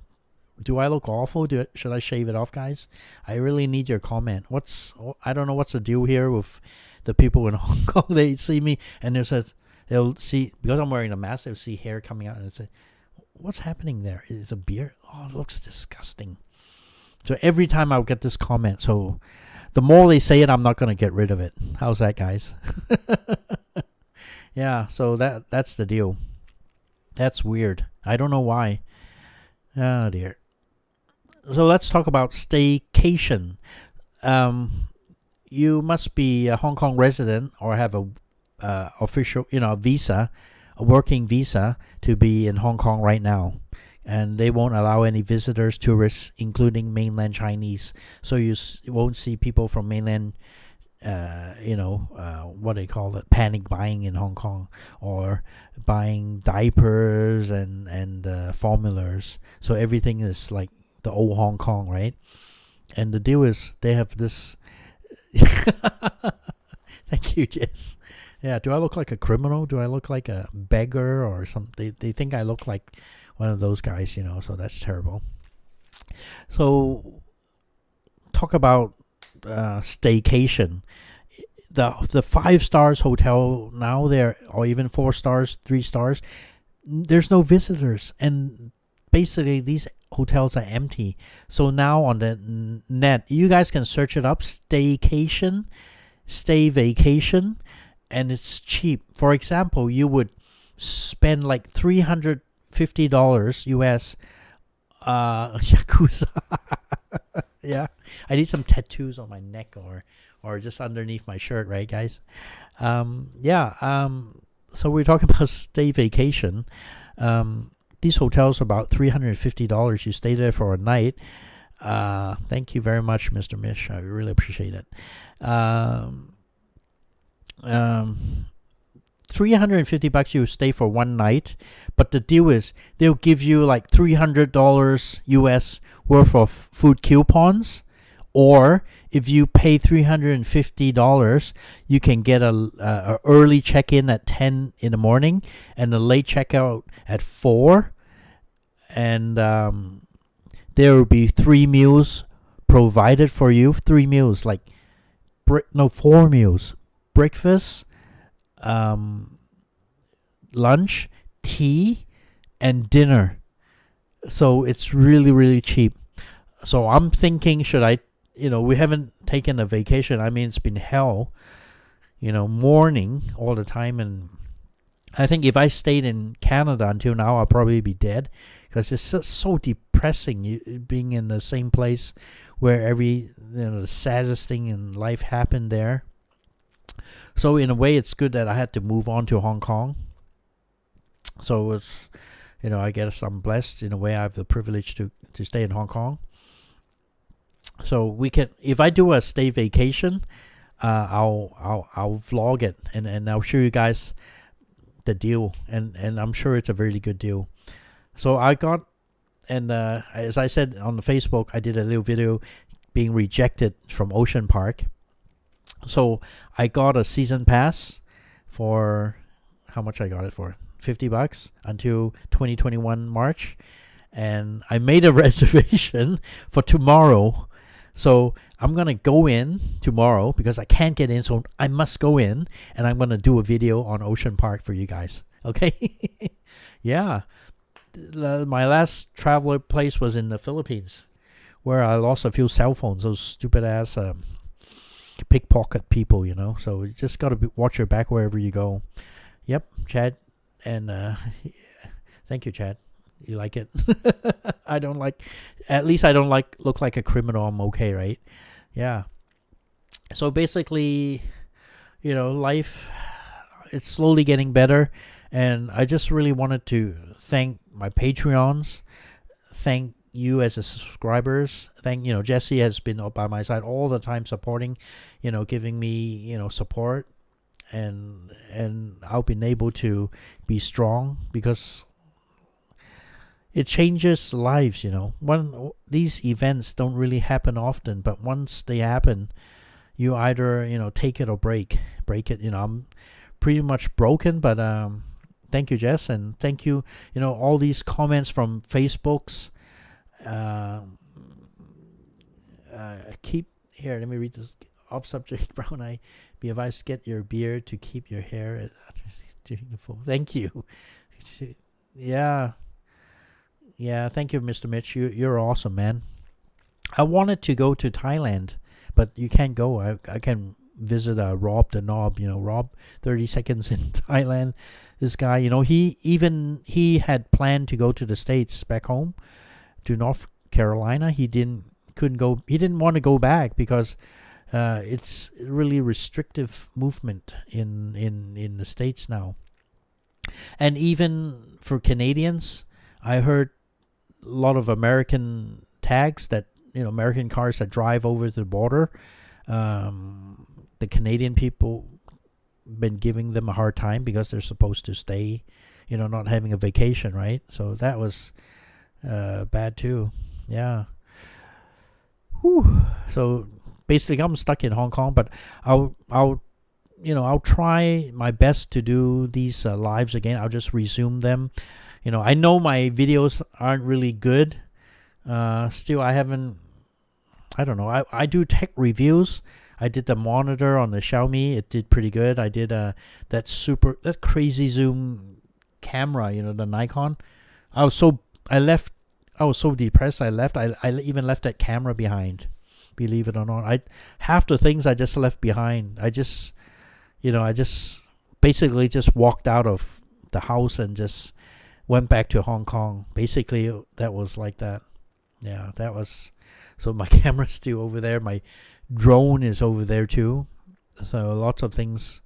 Speaker 1: Do I look awful? Should I shave it off, guys? I really need your comment. I don't know what's the deal here with the people in Hong Kong. They see me and they'll see, because I'm wearing a mask, they'll see hair coming out and they say, what's happening there? Is it a beard? Oh, it looks disgusting. So every time I'll get this comment. So the more they say it, I'm not going to get rid of it. How's that, guys? Yeah, so that's the deal. That's weird. I don't know why. Oh, dear. So let's talk about staycation. You must be a Hong Kong resident or have a official, visa, a working visa to be in Hong Kong right now. And they won't allow any visitors, tourists, including mainland Chinese. So you won't see people from mainland, what they call it, panic buying in Hong Kong, or buying diapers and formulas. So everything is like the old Hong Kong, right? And the deal is they have this. Thank you, Jess. Yeah, do I look like a criminal? Do I look like a beggar or something? They think I look like one of those guys, so that's terrible. So talk about staycation. The 5 stars hotel now there, or even 4 stars, 3 stars, there's no visitors, and basically these hotels are empty. So now on the net, you guys can search it up, staycation, stay vacation, and it's cheap. For example, you would spend like $350 US Yakuza. Yeah, I need some tattoos on my neck or just underneath my shirt, right, guys? So we're talking about stay vacation. These hotels are about $350. You stay there for a night. Thank you very much, Mr. Mish. I really appreciate it. $350 you stay for one night, but the deal is they'll give you like $300 US worth of food coupons, or if you pay $350, you can get a early check-in at 10 in the morning and a late checkout at 4, and there will be 3 meals provided for you. 3 meals, like 4 meals: breakfast, lunch, tea, and dinner. So it's really, really cheap. So I'm thinking, should I, we haven't taken a vacation. I mean, it's been hell, mourning all the time. And I think if I stayed in Canada until now, I'll probably be dead, because it's just so depressing being in the same place where the saddest thing in life happened there. So in a way, it's good that I had to move on to Hong Kong. So it's, I guess I'm blessed in a way. I have the privilege to stay in Hong Kong. So we can, if I do a stay vacation, I'll vlog it and I'll show you guys the deal, and I'm sure it's a really good deal. So I got, and as I said on the Facebook, I did a little video being rejected from Ocean Park. So I got a season pass for, how much I got it for? $50 until 2021 March. And I made a reservation for tomorrow. So I'm going to go in tomorrow because I can't get in. So I must go in, and I'm going to do a video on Ocean Park for you guys. Okay? Yeah. My last traveler place was in the Philippines, where I lost a few cell phones. Those stupid ass pickpocket people, So you just got to watch your back wherever you go. Yep, Chad. And thank you, Chad. You like it? I don't like, at least I don't look like a criminal. I'm okay, right? Yeah. So basically, life, it's slowly getting better. And I just really wanted to thank my Patreons. Thank you as a subscribers. Thank, Jesse has been by my side all the time, supporting, giving me, support. And I've been able to be strong because it changes lives. These events don't really happen often, but once they happen, you either take it or break it. I'm pretty much broken, but thank you, Jess, and thank you. All these comments from Facebook's. Keep here. Let me read this. Off subject, Brown Eye. Be advised, get your beard to keep your hair beautiful. Thank you. Yeah. Thank you, Mr. Mitch. You're awesome, man. I wanted to go to Thailand, but you can't go. I can visit Rob the Knob. Rob, 30 seconds in Thailand. This guy, he had planned to go to the States, back home to North Carolina. He couldn't go. He didn't want to go back because it's really restrictive movement in the States now. And even for Canadians, I heard a lot of American tags that American cars that drive over the border. The Canadian people been giving them a hard time because they're supposed to stay, not having a vacation, right? So that was bad too. Yeah. Whew. So basically, I'm stuck in Hong Kong, but I'll try my best to do these lives again. I'll just resume them. I know my videos aren't really good. Still, I don't know. I do tech reviews. I did the monitor on the Xiaomi. It did pretty good. I did that crazy zoom camera, the Nikon. I was so depressed. I left. I even left that camera behind. Believe it or not, half the things I just left behind. I just basically just walked out of the house and just went back to Hong Kong. Basically, that was like that. Yeah, that was. So my camera's still over there. My drone is over there too. So lots of things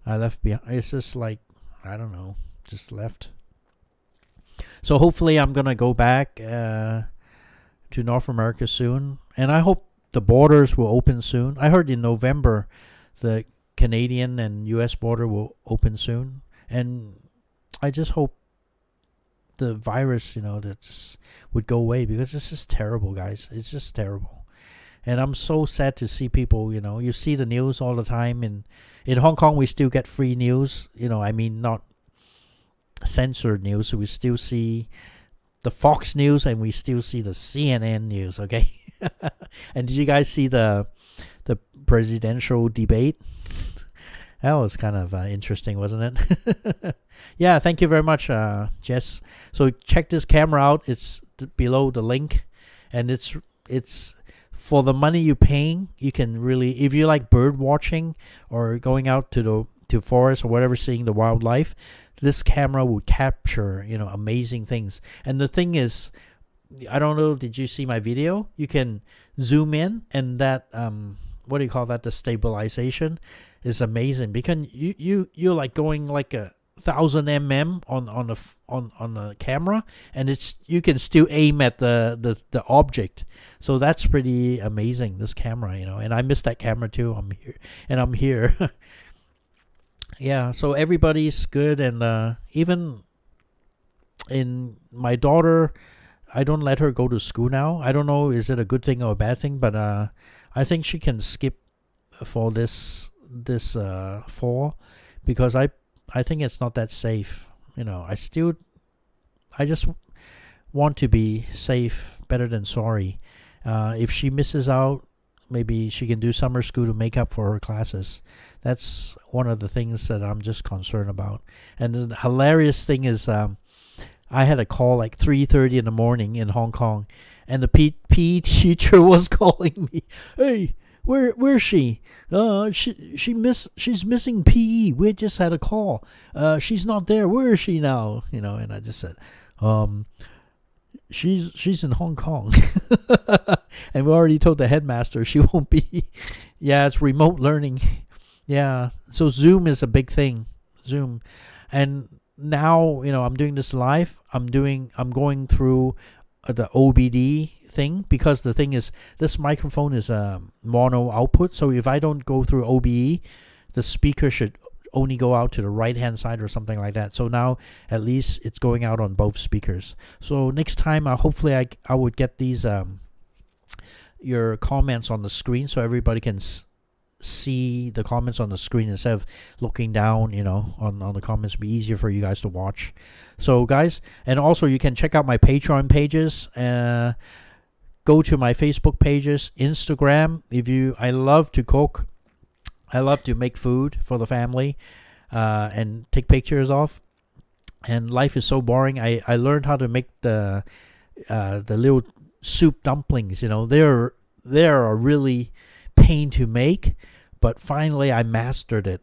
Speaker 1: I left behind. It's just like, I don't know, just left. So hopefully I'm gonna go back to North America soon, and I hope the borders will open soon. I heard in November the Canadian and U.S. border will open soon, and I just hope the virus, that just would go away, because it's just terrible, guys. It's just terrible, and I'm so sad to see people. You see the news all the time, and in Hong Kong we still get free news. Not censored news. So we still see the Fox News, and we still see the CNN news. Okay. And did you guys see the presidential debate? That was kind of interesting, wasn't it? Yeah, thank you very much, Jess. So check this camera out. It's below the link, and it's for the money you're paying. You can really, if you like bird watching or going out to forest or whatever, seeing the wildlife, this camera will capture amazing things. And the thing is, I don't know, did you see my video? You can zoom in, and that what do you call that, the stabilization is amazing, because you're like going like 1,000 mm on the camera, and you can still aim at the object. So that's pretty amazing, this camera, and I miss that camera too. I'm here. Yeah, so everybody's good, and even in my daughter, I don't let her go to school now. I don't know, is it a good thing or a bad thing, but I think she can skip for this fall, because I think it's not that safe. I just want to be safe, better than sorry. If she misses out, maybe she can do summer school to make up for her classes. That's one of the things that I'm just concerned about. And the hilarious thing is, I had a call like 3:30 in the morning in Hong Kong, and the PE teacher was calling me. Hey, where's she? She's missing PE. We just had a call. She's not there. Where is she now? And I just said, she's in Hong Kong. And we already told the headmaster she won't be. Yeah, it's remote learning. Yeah, so Zoom is a big thing. Zoom. And now, I'm doing this live. I'm going through the OBD thing, because the thing is, this microphone is a mono output. So if I don't go through OBE, the speaker should only go out to the right hand side or something like that. So now at least it's going out on both speakers. So next time, hopefully I would get these your comments on the screen so everybody can see the comments on the screen instead of looking down, on the comments. It'll be easier for you guys to watch. So guys, and also you can check out my Patreon pages, go to my Facebook pages, Instagram. I love to cook, I love to make food for the family, and take pictures of, and life is so boring. I learned how to make the little soup dumplings. They're a really pain to make, but finally I mastered it.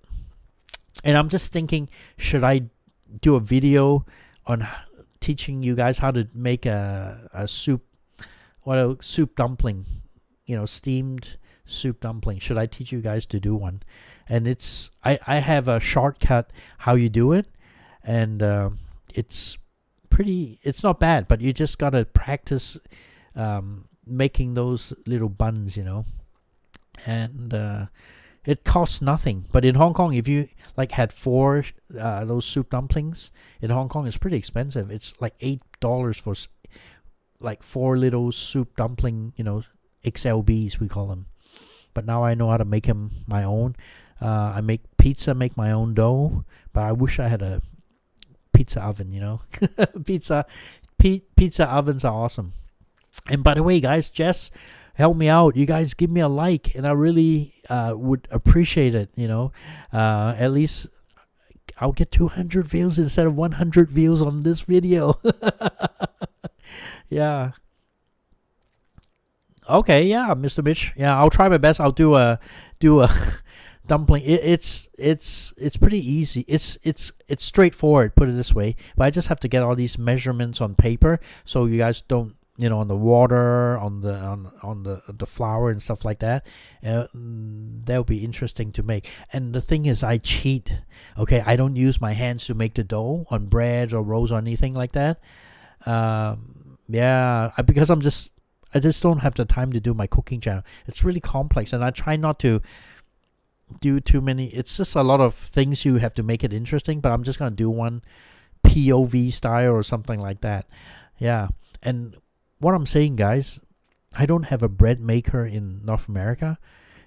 Speaker 1: And I'm just thinking, should I do a video on teaching you guys how to make a soup dumpling, steamed soup dumpling? Should I teach you guys to do one? And I have a shortcut how you do it, and it's not bad, but you just gotta practice making those little buns, and it costs nothing. But in Hong Kong, if you had 4 those soup dumplings in Hong Kong, it's pretty expensive. It's like $8 for 4 little soup dumpling, XLBs we call them. But now I know how to make them my own. I make my own dough, but I wish I had a pizza oven. Pizza ovens are awesome. And by the way, guys, Jess, help me out. You guys give me a like, and I really would appreciate it. At least I'll get 200 views instead of 100 views on this video. Yeah. Okay. Yeah, Mr. Mitch. Yeah, I'll try my best. I'll do a dumpling. It's pretty easy. It's straightforward. Put it this way. But I just have to get all these measurements on paper, so you guys don't, on the water, on the flour and stuff like that. That'll be interesting to make. And the thing is, I cheat. Okay, I don't use my hands to make the dough on bread or rolls or anything like that. Because I just don't have the time to do my cooking channel. It's really complex, and I try not to do too many. It's just a lot of things you have to make it interesting, but I'm just gonna do one POV style or something like that. Yeah. And what I'm saying, guys, I don't have a bread maker in North America,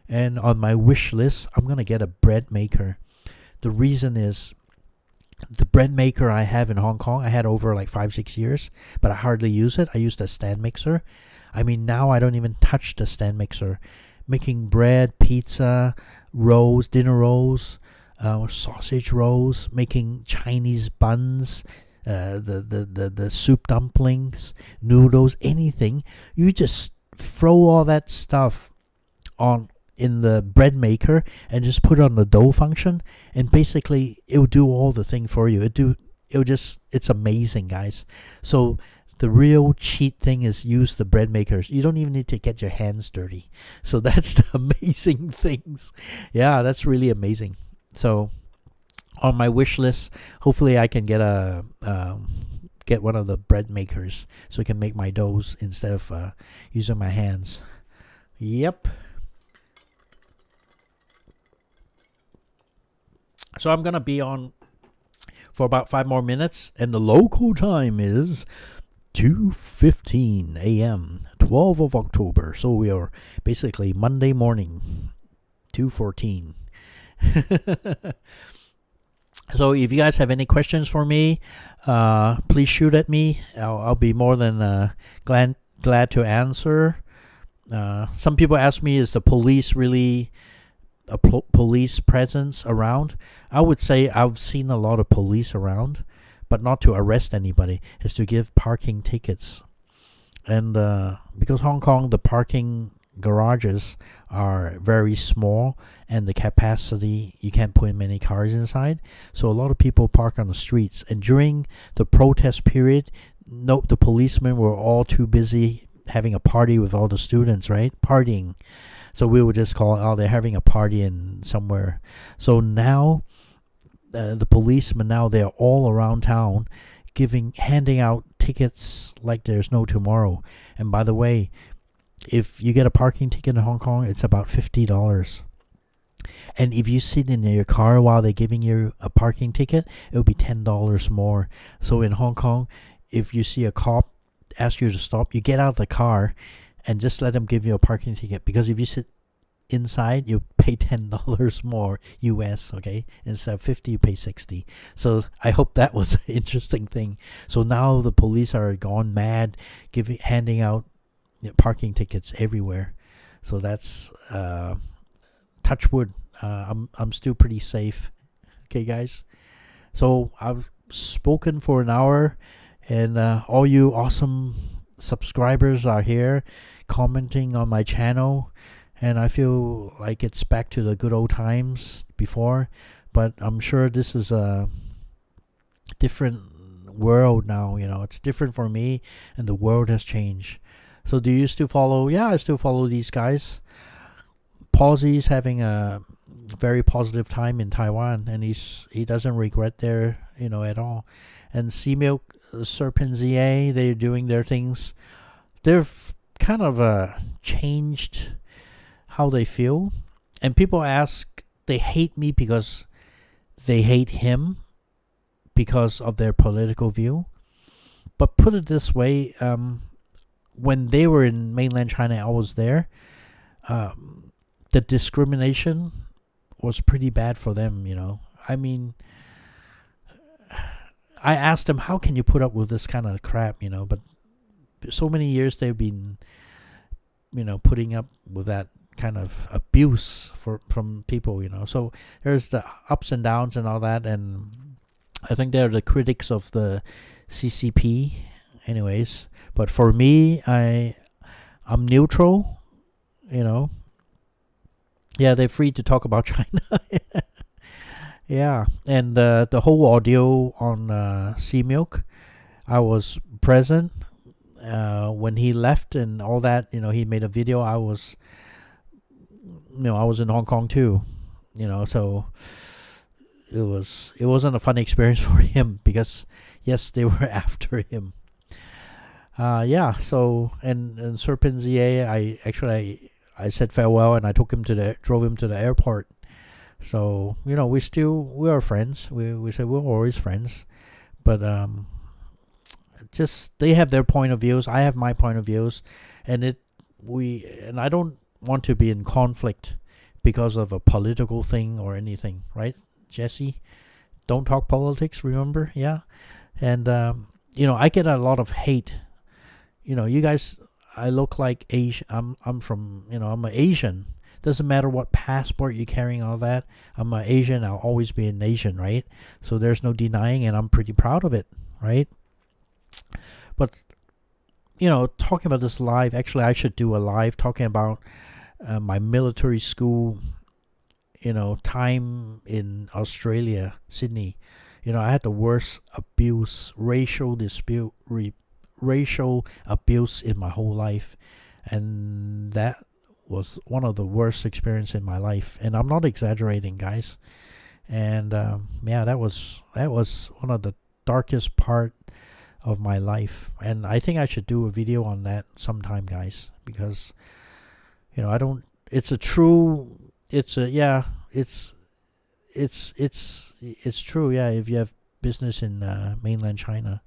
Speaker 1: and on my wish list, I'm gonna get a bread maker. The reason is, the bread maker I have in Hong Kong, I had over 5-6 years, but I hardly use it. I use the stand mixer. I mean, now I don't even touch the stand mixer. Making bread, pizza, rolls, dinner rolls, sausage rolls, making Chinese buns, the soup dumplings, noodles, anything. You just throw all that stuff in the bread maker and just put it on the dough function, and basically it'll do all the thing for you. It's amazing, guys. So the real cheat thing is use the bread makers. You don't even need to get your hands dirty. So that's the amazing things. Yeah, that's really amazing. So on my wish list, hopefully I can get get one of the bread makers so I can make my doughs instead of using my hands. Yep. So I'm gonna be on for about 5 more minutes, and the local time is 2:15 a.m., 12th of October. So we are basically Monday morning, 2:14. So if you guys have any questions for me, please shoot at me. I'll be more than glad to answer. Some people ask me, is the police really a police presence around? I would say I've seen a lot of police around, but not to arrest anybody. It's to give parking tickets. And because Hong Kong, the parking garages are very small, and the capacity, you can't put many cars inside, so a lot of people park on the streets. And during the protest period, the policemen were all too busy having a party with all the students, right? Partying. So we would just call, they're having a party in somewhere. So now the policemen, now they're all around town handing out tickets like there's no tomorrow. And by the way, if you get a parking ticket in Hong Kong, it's about $50. And if you sit in your car while they're giving you a parking ticket, it'll be $10 more. So in Hong Kong, if you see a cop ask you to stop, you get out of the car and just let them give you a parking ticket. Because if you sit inside, you pay $10 more US, okay? Instead of 50, you pay 60. So I hope that was an interesting thing. So now the police are gone mad, handing out parking tickets everywhere. So that's touch wood. I'm still pretty safe. Okay, guys. So I've spoken for an hour, and all you awesome subscribers are here commenting on my channel, and I feel like it's back to the good old times before. But I'm sure this is a different world now. It's different for me, and the world has changed. So do you still follow? Yeah, I still follow these guys. Pawsy's having a very positive time in Taiwan, and he doesn't regret there, at all. And CMilk, Serpent.za, they're doing their things. They've kind of changed how they feel, and people ask, they hate me because they hate him because of their political view. But put it this way, when they were in mainland China, I was there. The discrimination was pretty bad for them, I mean, I asked them, how can you put up with this kind of crap, but so many years they've been, putting up with that kind of abuse from people, So there's the ups and downs and all that, and I think they're the critics of the CCP anyways. But for me, I'm neutral, Yeah, they're free to talk about China. Yeah, and the whole audio on CMilk, I was present when he left and all that. He made a video. I was in Hong Kong too. So it wasn't a fun experience for him because yes, they were after him. Yeah. So and Serpent.za, I said farewell, and I drove him to the airport. So we are friends. We say we're always friends, but just they have their point of views, I have my point of views, and I don't want to be in conflict because of a political thing or anything, right, Jesse? Don't talk politics, remember? Yeah. And I get a lot of hate. You guys, I look like Asian. I'm from, I'm an Asian. Doesn't matter what passport you're carrying, all that. I'm an Asian. I'll always be an Asian, right? So there's no denying, and I'm pretty proud of it, right? But, talking about this live, actually, I should do a live talking about my military school, time in Australia, Sydney. I had the worst abuse, racial abuse in my whole life, and that was one of the worst experiences in my life, and I'm not exaggerating, guys. And that was one of the darkest part of my life, and I think I should do a video on that sometime, guys, because it's true. It's true. Yeah, if you have business in mainland China,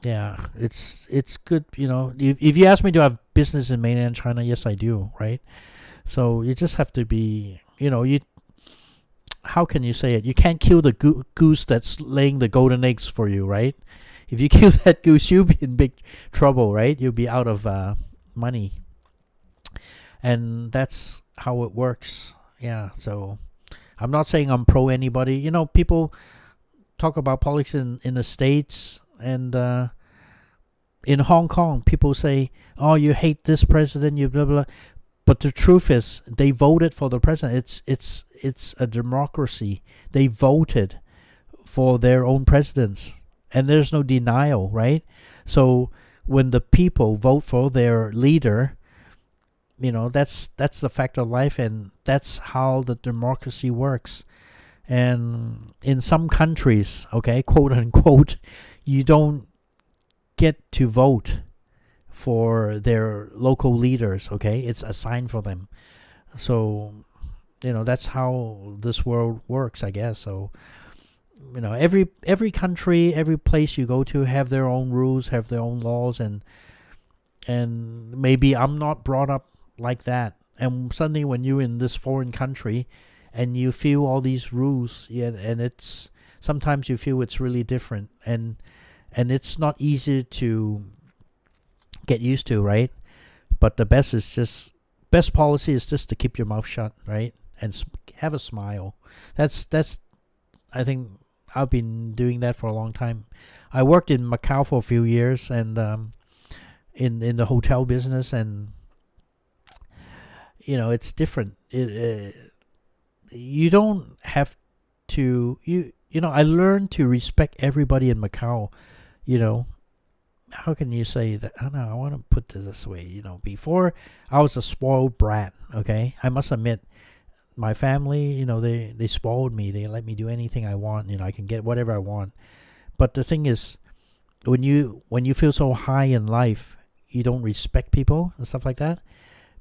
Speaker 1: yeah, it's good. If you ask me, do I have business in mainland China? Yes, I do. Right. So you just have to be. How can you say it? You can't kill the goose that's laying the golden eggs for you, right? If you kill that goose, you'll be in big trouble, right? You'll be out of money, and that's how it works. Yeah. So I'm not saying I'm pro anybody. People talk about politics in the States. And in Hong Kong, people say, "Oh, you hate this president, you blah blah." But the truth is, they voted for the president. It's a democracy. They voted for their own presidents, and there's no denial, right? So when the people vote for their leader, that's the fact of life, and that's how the democracy works. And in some countries, okay, quote unquote, you don't get to vote for their local leaders, okay? It's assigned for them. So, that's how this world works, I guess. So every country, every place you go to have their own rules, have their own laws, and maybe I'm not brought up like that. And suddenly when you're in this foreign country and you feel all these rules, and it's sometimes you feel it's really different, and it's not easy to get used to, right? But the best policy is just to keep your mouth shut, right? And have a smile. That's I think I've been doing that for a long time. I worked in Macau for a few years, and in the hotel business, and it's different. You don't have to. I learned to respect everybody in Macau. How can you say that? I don't know. I want to put this way. Before I was a spoiled brat. Okay, I must admit, my family, they spoiled me. They let me do anything I want. I can get whatever I want. But the thing is, when you feel so high in life, you don't respect people and stuff like that.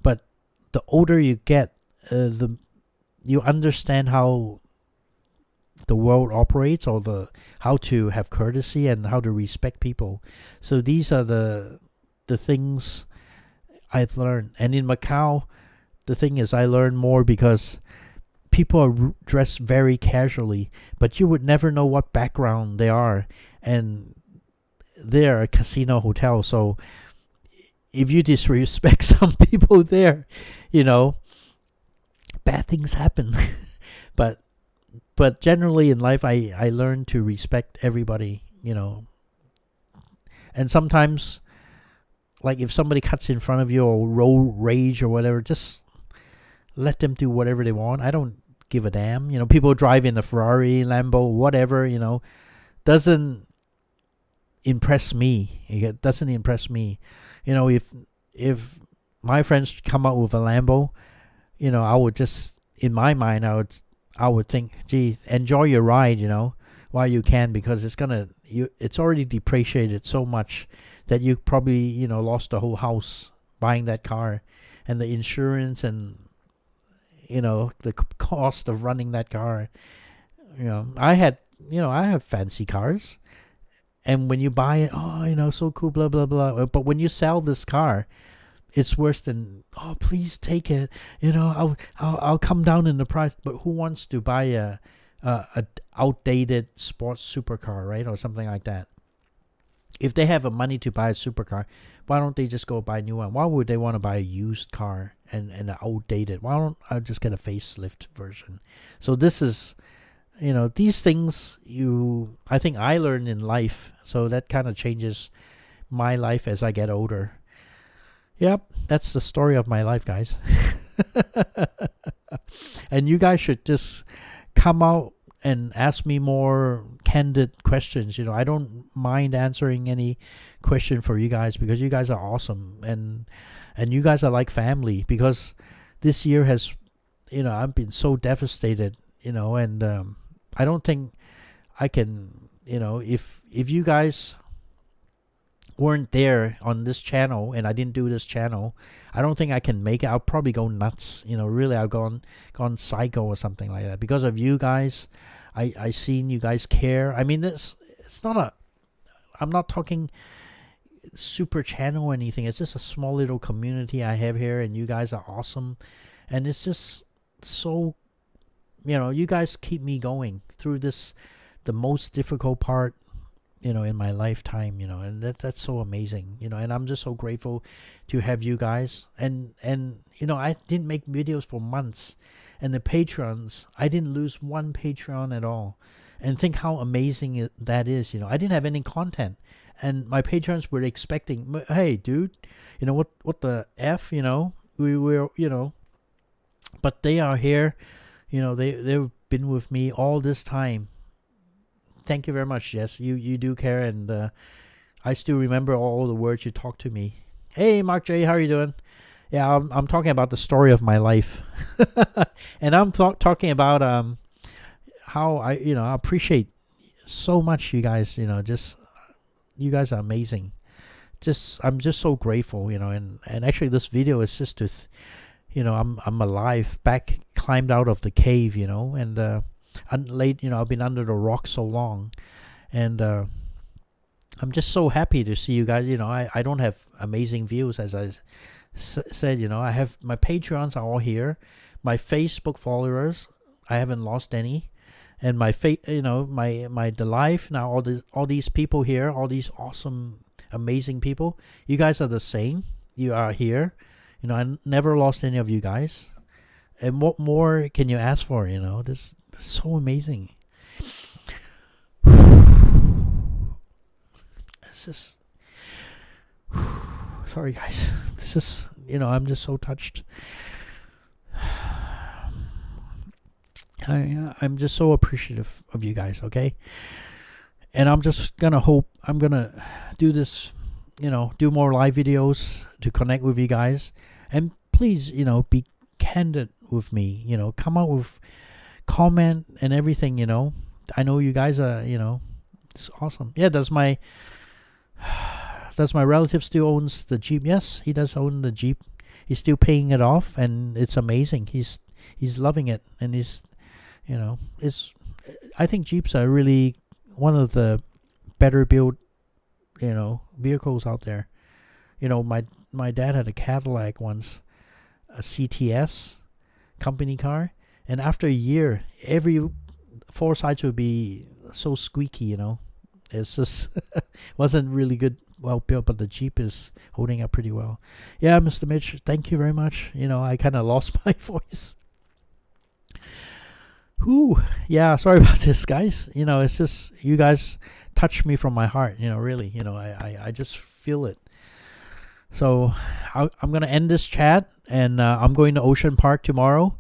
Speaker 1: But the older you get, you understand how the world operates, or how to have courtesy and how to respect people. So these are the things I've learned. And in Macau, the thing is, I learned more because people are dressed very casually, but you would never know what background they are. And they're a casino hotel, so if you disrespect some people there, bad things happen. But generally in life, I learned to respect everybody, And sometimes, like if somebody cuts in front of you or road rage or whatever, just let them do whatever they want. I don't give a damn. People drive in a Ferrari, Lambo, whatever, doesn't impress me. It doesn't impress me. If my friends come out with a Lambo, I would just, in my mind, I would think, gee, enjoy your ride, while you can, because it's already depreciated so much that you probably, lost the whole house buying that car, and the insurance, and the cost of running that car. I have fancy cars, and when you buy it, so cool, blah blah blah. But when you sell this car, it's worse than, please take it. I'll come down in the price. But who wants to buy a outdated sports supercar, right, or something like that? If they have the money to buy a supercar, why don't they just go buy a new one? Why would they want to buy a used car and an outdated? Why don't I just get a facelift version? So this is, these things I think I learned in life. So that kind of changes my life as I get older. Yep, that's the story of my life, guys. And you guys should just come out and ask me more candid questions. I don't mind answering any question for you guys, because you guys are awesome, and you guys are like family. Because this year has, I've been so devastated, and I don't think I can, if you guys weren't there on this channel and I didn't do this channel, I don't think I can make it. I'll probably go nuts. Really, I'll gone psycho or something like that. Because of you guys, I seen you guys care. I mean, it's not I'm not talking super channel or anything. It's just a small little community I have here, and you guys are awesome. And it's just so, you guys keep me going through this, the most difficult part, in my lifetime, and that's so amazing, and I'm just so grateful to have you guys. And I didn't make videos for months, and the Patreons, I didn't lose one Patreon at all. And think how amazing that is. I didn't have any content, and my Patreons were expecting, hey dude, what the F, we were, but they are here, they've been with me all this time. Thank you very much, Jess. You do care, and I still remember all the words you talked to me. Hey, Mark J, how are you doing? Yeah, I'm talking about the story of my life, and I'm talking about how I appreciate so much you guys. Just you guys are amazing. I'm just so grateful. And actually, this video is just to I'm alive, back climbed out of the cave, and I've been under the rock so long, and I'm just so happy to see you guys. I don't have amazing views, as I said. I have my Patreons are all here, my Facebook followers, I haven't lost any, and my the life now, all these people here, all these awesome, amazing people. You guys are the same. You are here. I never lost any of you guys. And what more can you ask for? This is so amazing. It's just, sorry guys. This is, I'm just so touched. I'm just so appreciative of you guys, okay? And I'm just gonna do this, do more live videos to connect with you guys. And please, be candid with me, come out with comment and everything, I know you guys are, it's awesome. Yeah, does my relative still owns the Jeep? Yes, he does own the Jeep. He's still paying it off, and it's amazing. He's loving it, and I think Jeeps are really one of the better built, vehicles out there. My dad had a Cadillac once, a CTS company car, and after a year, every four sides would be so squeaky. It's just wasn't really well built, but the Jeep is holding up pretty well. Yeah, Mr. Mitch, thank you very much. I kind of lost my voice. Yeah, sorry about this, guys. It's just, you guys touch me from my heart, really. I just feel it. So I'm going to end this chat, and I'm going to Ocean Park tomorrow.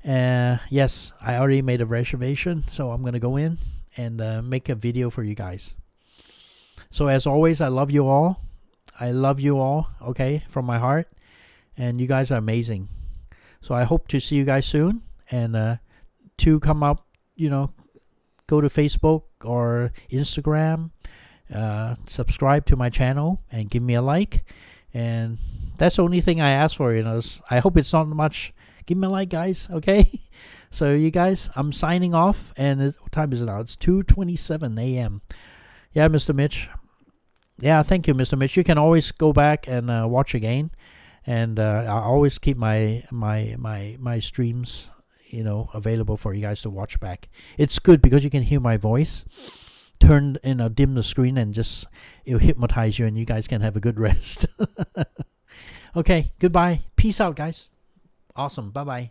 Speaker 1: Yes, I already made a reservation, so I'm going to go in and make a video for you guys. So as always, I love you all. Okay, from my heart. And you guys are amazing. So I hope to see you guys soon. And to come up, go to Facebook or Instagram, subscribe to my channel, and give me a like. And that's the only thing I ask for. I hope it's not much. Give me a like, guys. Okay. So you guys, I'm signing off. And what time is it now? It's 2:27 a.m. Yeah, Mr. Mitch. Yeah, thank you, Mr. Mitch. You can always go back and watch again. And I always keep my streams, available for you guys to watch back. It's good because you can hear my voice. Dim the screen, and just it'll hypnotize you, and you guys can have a good rest. Okay, goodbye. Peace out, guys. Awesome. Bye-bye.